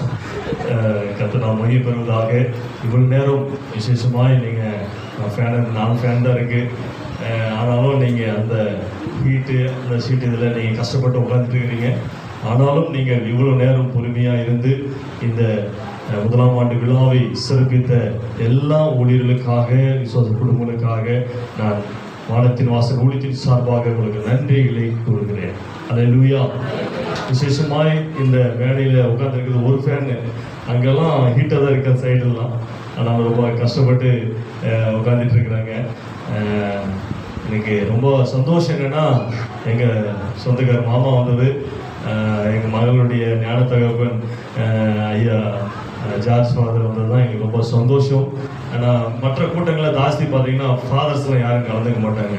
கர்த்தர் நாம் மையப்பெறுவதாக. இவ்வளவு நேரம் விசேஷமாக நீங்கள் நான் ஃபேன் தான் இருக்குது. ஆனாலும் நீங்கள் அந்த ஹீட்டு அந்த சீட்டு இதில் நீங்கள் கஷ்டப்பட்டு உட்காந்துட்டு இருக்கிறீங்க. ஆனாலும் நீங்கள் இவ்வளோ நேரம் பொறுமையாக இருந்து இந்த 1ஆம் ஆண்டு விழாவை சிறப்பித்த எல்லா ஊழியர்களுக்காக, விசுவாச குடும்பங்களுக்காக நான் வானத்தின் வாசல் ஊழியத்தின் சார்பாக உங்களுக்கு நன்றிகளை கூறுகிறேன். அல்லேலூயா. விசேஷமாய் இந்த மேடையில் உட்காந்துருக்குது ஒரு ஃபேனு. அங்கெல்லாம் ஹீட்டாக தான் இருக்கிற சைடெல்லாம். ஆனால் ரொம்ப கஷ்டப்பட்டு உட்காந்துட்டு இருக்கிறாங்க. எனக்கு ரொம்ப சந்தோஷம் என்னென்னா, எங்கள் சொந்தக்கார மாமா வந்தது, எங்கள் மகளுடைய ஞான தகவன் ஐயா ஜார்ஜ் ஃபாதர் வந்தது தான் எங்களுக்கு ரொம்ப சந்தோஷம். ஆனால் மற்ற கூட்டங்களில் ஜாஸ்தி பார்த்தீங்கன்னா ஃபாதர்ஸ்லாம் யாரும் கலந்துக்க மாட்டாங்க.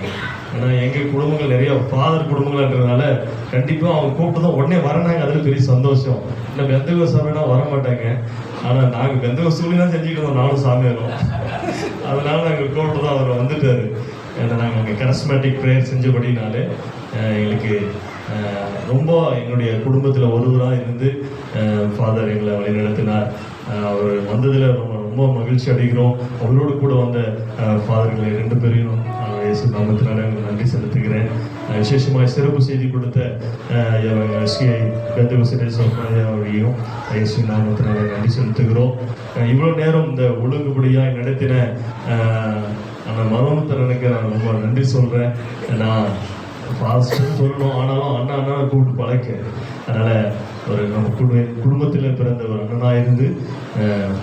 ஏன்னா எங்கள் குடும்பங்கள் நிறைய ஃபாதர் குடும்பங்கள்ன்றதுனால கண்டிப்பாக அவங்க கூப்பிட்டு தான் உடனே வரனாங்க. அதில் பெரிய சந்தோஷம். இன்னும் பெந்தகோ சபைனா வர மாட்டாங்க. ஆனால் நாங்கள் பெந்தகோ சூழி தான் செஞ்சுக்கிட்டு இருந்தோம், நானும் சாமியாரும். அதனால் நாங்கள் கூப்பிட்டு தான் அவர் வந்துட்டார். ஏன்னா நாங்கள் அங்கே கரஸ்மேட்டிக் ப்ரேயர் செஞ்சபடினாலே எங்களுக்கு ரொம்ப எங்களுடைய குடும்பத்தில் ஒருவராக இருந்து ஃபாதர் எங்களை வழிநடத்தினார். அவர் வந்ததில் ரொம்ப மகிழ்ச்சி அடைகிறோம். அவரோடு கூட வந்த ஃபாதர்களை 2 பேரையும் இயேசு நாமத்தினால நன்றி செலுத்துகிறேன். விசேஷமாக சிறப்பு செய்தி கொடுத்த எஸ்கே பெந்தகோஸ்தையும் இயேசு நாமத்தினால நன்றி செலுத்துகிறோம். இவ்வளோ நேரம் இந்த ஒழுங்குபடியாக நடத்தின அந்த மனோத்தரனுக்கு நான் ரொம்ப நன்றி சொல்கிறேன். நான் ஃபாஸ்ட்டுன்னு சொல்லணும், ஆனாலும் அண்ணா கூப்பிட்டு பழக்க. அதனால் ஒரு நம்ம குடும்பத்தில் பிறந்த ஒரு அண்ணனாக இருந்து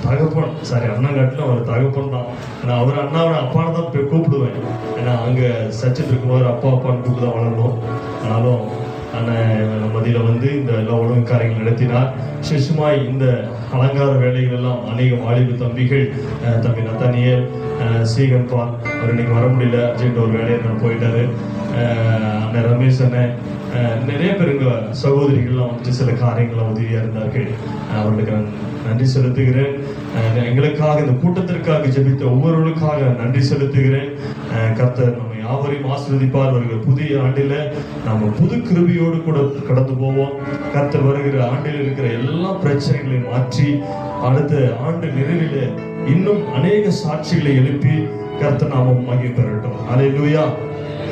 தகப்பன் அண்ணன் காட்டிலும் அவர் தகப்பன் தான். நான் அவர் அண்ணாவோட அப்பான்னு தான் கூப்பிடுவேன். ஏன்னா அங்கே சச்சின் இருக்கும்போது அப்பான்னு கூப்பிட்டு தான் வளரணும். ஆனாலும் அண்ணன் மதியில் வந்து இந்த எல்லா ஒழுங்கு காரியங்கள் நடத்தினார். விசேஷமாய் இந்த அலங்கார வேலைகள் எல்லாம் அநேக வாலிபு தம்பிகள், தம்பி நத்தானியல், சீகன் பால், அவர் இன்னைக்கு வர முடியல, அர்ஜென்ட் ஒரு வேலையை நான் போயிட்டாரு. அண்ணன் ரமேஷ் அண்ணன், நிறைய பேர் எங்கள் சகோதரிகள்லாம் வந்துட்டு சில காரியங்கள்லாம் உதவியாக இருந்தார்கள். அவர்களுக்கு நான் நன்றி செலுத்துகிறேன். எங்களுக்காக இந்த கூட்டத்திற்காக ஜெபித்த ஒவ்வொருவருக்காக நன்றி செலுத்துகிறேன். கர்த்தர் நம்ம யாவரையும் ஆசீர்வதிப்பார். வருகிற புதிய ஆண்டில் நம்ம புது கிருபையோடு கூட கடந்து போவோம். கர்த்தர் வருகிற ஆண்டில் இருக்கிற எல்லா பிரச்சனைகளையும் மாற்றி அடுத்த ஆண்டு நிறைவில் இன்னும் அநேக சாட்சிகளை எழுப்பி கர்த்தர் நாமம் மகிமை பெறட்டும். அல்லேலூயா.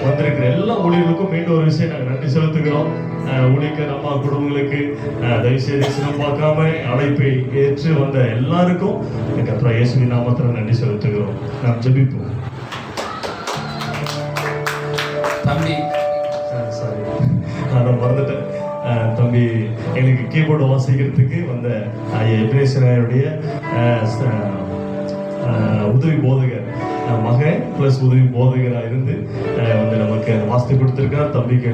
வந்திருக்கிற எல்லா ஊழியர்களுக்கும் மீண்டும் ஒரு விஷயம் நாங்கள் நன்றி செலுத்துகிறோம். ஊழியர் நம்ம குடும்பங்களுக்கு தயவுசெய்து சினம் பார்க்காம அழைப்பை ஏற்று வந்த எல்லாருக்கும் கர்த்தர் இயேசுவின் நாமத்தில் நன்றி செலுத்துகிறோம். நாம் ஜெபிப்போம். தம்பி சாரி, நான் மறந்துட்டேன். தம்பி எனக்கு கீபோர்டு வாசிக்கிறதுக்கு வந்த எப்ரேசனுடைய உதவி போதகர் மகன் பிளஸ் உதவி போதகராக இருந்து வந்து நமக்கு வாசித்து கொடுத்துருக்கார். தம்பிக்கு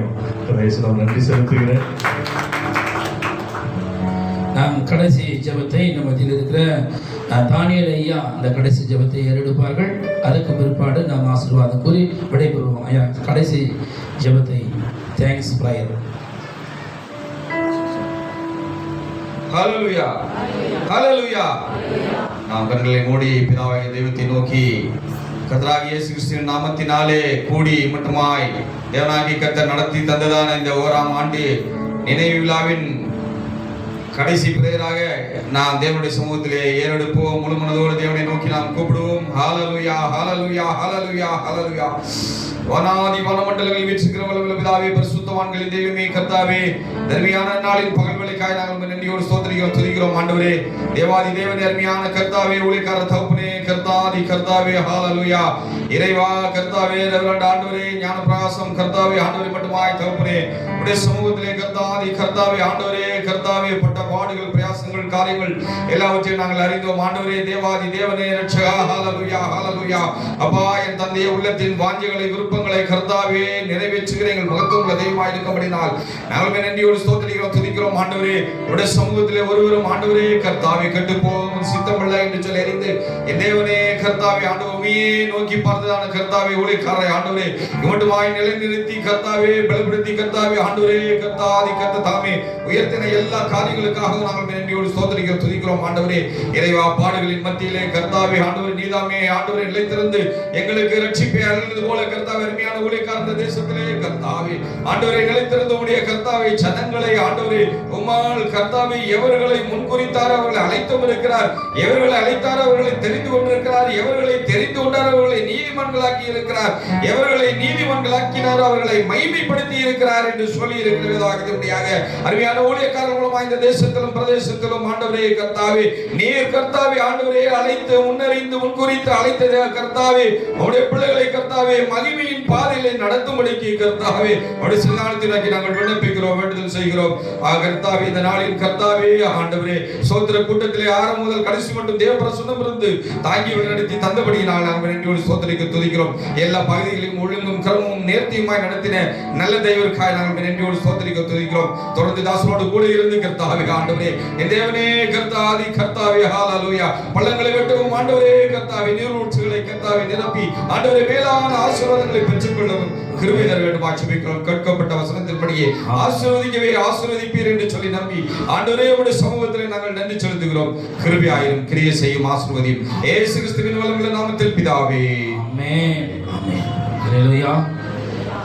நான் நன்றி செலுத்துகிறேன். நாம் கடைசி ஜெபத்தை நம்ம மத்தியில் இருக்கிற தானியல் ஐயா அந்த கடைசி ஜெபத்தை ஏறெடுப்பார்கள். அதுக்கு பிற்பாடு நாம் ஆசீர்வாதம் கூறி விடைபெறுவோம். ஐயா கடைசி ஜெபத்தை தேங்க்ஸ் ப்ரேயர். ஹல்லேலூயா, ஹல்லேலூயா. நாம் கண்களை மூடி பிதாவாகிய தெய்வத்தை நோக்கி கர்த்தராகிய இயேசு கிறிஸ்துவின் நாமத்தினாலே கூடி மட்டுமாய் தேவனாகிய கர்த்தர் நடத்தி தந்ததான இந்த 1ஆம் ஆண்டு நினைவு விழாவின் கடைசி பிரேயராக நாம் தேவனுடைய சமூகத்திலே ஏறெடுப்போம். முழு மனதோடு தேவனை நோக்கி நாம் கூப்பிடுவோம். ஹல்லேலூயா, ஹல்லேலூயா, ஹல்லேலூயா, ஹல்லேலூயா. வனாதி வனமண்டலங்களில் வீற்றிருக்கிற வல்லமையுள்ள பிதாவே, பரிசுத்த பரிசுத்தவான்களின் தெய்வமே கர்த்தாவே, தர்மியான நாளின் பகல் வேளைக்காய் நாங்கள் நன்றியோடு ஸ்தோத்திரிக்கிறோம், துதிக்கிறோம் ஆண்டவரே. தேவாதி தேவனே, அருமையான கர்த்தாவே, ஊழியக்கார தகப்பனே, கர்த்தாவே, ஹalleluya. இறைவா கர்த்தாவே, ரெவரண்ட் ஆண்டவரே, ஞான பிரகாசம் கர்த்தாவே, ஆண்டவரே மட்டுமாய் தகப்பனே, உடைய சமூகத்திலே கர்த்தாவே, ஆண்டவரே கர்த்தாவே, பட்ட பாடுகள், பிரயாசங்கள், காரியங்கள் எல்லாவற்றையும் நாங்கள் அறிந்தோம் ஆண்டவரே. தேவாதி தேவனே, ரட்சகா, ஹalleluya. அப்பா, என் தந்தைய உள்ளத்தின் வாஞ்சைகளை, விருப்பங்களை கர்த்தாவே நிறைவேற்றுகிற எங்கள் மகத்துவமுள்ள தெய்வமாய் இருக்கும்படினால் நாங்கள் நன்றியோடு ஸ்தோத்திரிக்கிறோம், துதிக்கிறோம் ஆண்டவரே. உடைய சமூகத்திலே ஒருவரும் ஆண்டவரே கர்த்தாவே கெட்டு போகும் சித்தமில்லை என்று சொல்லி அறிந்து என் தேவனே கர்த்தாவே, ஆண்டவரையே நோக்கி பார்த்ததான கர்த்தாவே, ஊழியக்காரரை ஆண்டவரே இவட்டுமாய் நிலைநிறுத்தி கர்த்தாவே, பலப்படுத்தி கர்த்தாவே, ஆண்டவரே கர்த்தாதி கர்த்த தாமே உயர்த்தின எல்லா காரியங்களுக்காக நாங்கள் நன்றியோடு ஸ்தோத்திரிக்கிறோம், துதிக்கிறோம் ஆண்டவரே. இறைவா, பாடுகளின் மத்தியிலே கர்த்தாவே, ஆண்டவரே நீதாமே ஆண்டவரே நிலைத்திருந்து எங்களுக்கு ரட்சிப்பை அருளினது போல கர்த்தாவே, அருமையான ஊழியக்காரர் தேசத்திலே கர்த்தாவே, ஆண்டவரே நிலைத்திருந்து உடைய கர்த்தாவே ஜனங்களை ஆண்டவரே உம்மால் கர்த்தாவே எவர்களை முன்குறித்தார் அவர்களை அழைத்தும் இருக்கிறார், எவர்களை அழைத்தார் அவர்களை தெரிந்து கொண்டிருக்கிறார், எவர்களை தெரிந்து கொண்டார் அவர்களை நீதிமன்களாக்கி இருக்கிறார், எவர்களை நீதிமன்களாக்கினார் அவர்களை மகிமைப்படுத்தி இருக்கிறார் என்று சொல்லி இருக்கிறதாக அருமையான ஊழியக்காரர் மூலமா இந்த தேசத்திலும் பிரதேசத்திலும் ஆண்டவரே கர்த்தாவே, நீர் கர்த்தாவே ஆண்டவரே அழைத்து முன்னறிந்து முன்குறித்து அழைத்ததே கர்த்தாவே, அவருடைய பிள்ளைகளை கர்த்தாவே மகிமையின் பாதையிலே நடத்தும்படிக்கு கர்த்தாவே அவருடைய சிறுநாளத்தை நோக்கி நாங்கள் விண்ணப்பிக்கிறோம், வேண்டுதல் செய்கிறோம். கர்த்தாவே, இந்த நாளின் கர்த்தாவே ஆண்டவரே சோத்திர கூட்டத்திலே ஆரம்ப முதல் கடைசி மட்டும் தேவ பிரசன்னம் இருந்து தாங்கி வழிநடத்தி தந்தபடியினால் நாங்கள் நன்றியோடு ஸ்தோத்திரிக்க துதிக்கிறோம். எல்லா பகுதிகளையும் ஒழுங்கும் கிரமமும் நேர்த்தியுமாய் நடத்தின நல்ல தெய்வருக்காய் நாங்கள் நன்றியோடு ஸ்தோத்திரிக்க துதிக்கிறோம். தொடர்ந்து தாசனோடு கூட இருந்து கர்த்தாவே ஆண்டவரே, என் தேவனே கர்த்தாவே, ஹalleluya. பள்ளங்களை வெட்டவும் ஆண்டவரே கர்த்தாவே, நீரூற்றுகளை கர்த்தாவே நிரப்பி ஆண்டவரே மேலான ஆசீர்வாதங்களை பெற்றுக்கொள்ளவும் கிருபை தர வேண்டும் ஆட்சிக்கிறோம். கேட்கப்பட்ட வசனத்தின்படியே ஆசீர்வதிப்பீர் என்று சொல்லி நம்பி ஆண்டவரே உம்முடைய சமூகத்திலே நாங்கள் நன்றி செலுத்துகிறோம். கிருபையாயிரும் கிரியை செய்யும் ஆசீர்வதியும் இயேசு கிறிஸ்துவின் வல்லமையுள்ள நாமத்தில் பிதாவே, ஆமென். ஆமென். ஹalleluya.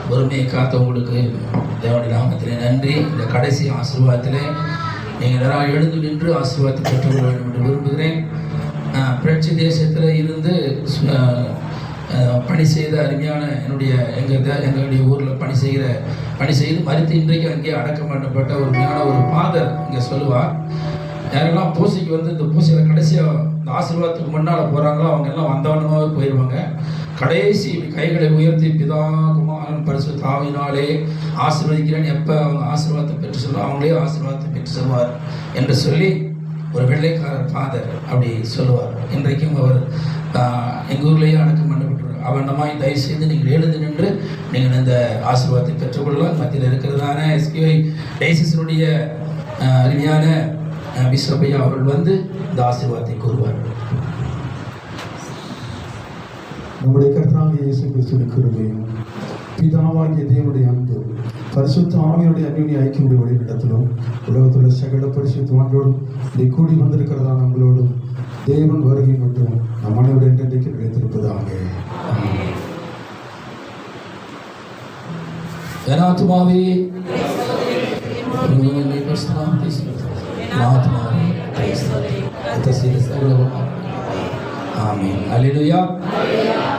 பொறுமையை காத்த உங்களுக்கு தேவனுடைய நாமத்திலே நன்றி. இந்த கடைசி ஆசீர்வாதத்திலே நீங்கள் எல்லாரும் எழுந்து நின்று ஆசீர்வாதத்தை பெற்றுக்கொள்ள வேண்டும் என்று விரும்புகிறேன். பிரெஞ்சு தேசத்தில் இருந்து பணி செய்த அருமையான எங்களுடைய ஊரில் பணி செய்து மறித்து இன்றைக்கு அங்கே அடக்கம் பண்ணப்பட்ட ஒரு ஃபாதர் இங்கே சொல்லுவார். யாரெல்லாம் பூசைக்கு வந்து இந்த பூசையில் கடைசியாக இந்த ஆசீர்வாதத்துக்கு முன்னால் போகிறாங்களோ அவங்க எல்லாம் வந்தவனமாகவே போயிடுவாங்க. கடைசி கைகளை உயர்த்தி பிதா குமாரன் பரிசுத்த ஆவியினாலே ஆசீர்வதிக்கிறேன், எப்போ அவங்க ஆசீர்வாதத்தை பெற்று சொல்லுவோம் அவங்களே ஆசீர்வாதத்தை பெற்று சொல்வார் என்று சொல்லி ஒரு வெள்ளைக்காரர் ஃபாதர் அப்படி சொல்லுவார். இன்றைக்கும் அவர் எங்கள் ஊர்லேயே அடக்கம் பண்ணப்பட்டுருவார். அவனமாய் தயவு செய்து நீங்கள் எழுந்து நின்று நீங்கள் இந்த ஆசீர்வாதத்தை பெற்றுக்கொள்ளலாம். மத்தியில் இருக்கிறதான எஸ்கிஐ டைசிஸினுடைய அருமையான பிஷப்பையா அவர்கள் வந்து இந்த ஆசீர்வாதத்தை கூறுவார்கள். நம்முடைய கர்த்தராகிய இயேசு கிறிஸ்துவின் கிருபையும் பிதாவாகிய தேவனுடைய அன்பும் பரிசுத்த ஆவியுடைய அந்யோன்ய ஐக்கியமுடைய வழிநடத்தலும் உலகத்துள்ள சகல பரிசுத்தவான்களோடும் இதை கூடி வந்திருக்கிறதா நம்மளோடும் தேவன் வருகை மட்டும் நம் அனைவரும் என்றென்றைக்கு கிடைத்திருப்பதாக.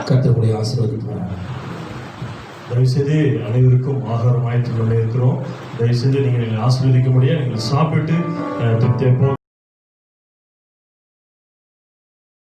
கர்த்தருடைய ஆசீர்வாதம். தயவுசெய்து அனைவருக்கும் ஆகாரம் ஆயத்து கொண்டே இருக்கிறோம். தயவுசெய்து நீங்கள் ஆசீர்வதிக்க முடியாது. நீங்கள் சாப்பிட்டு திருப்தியாக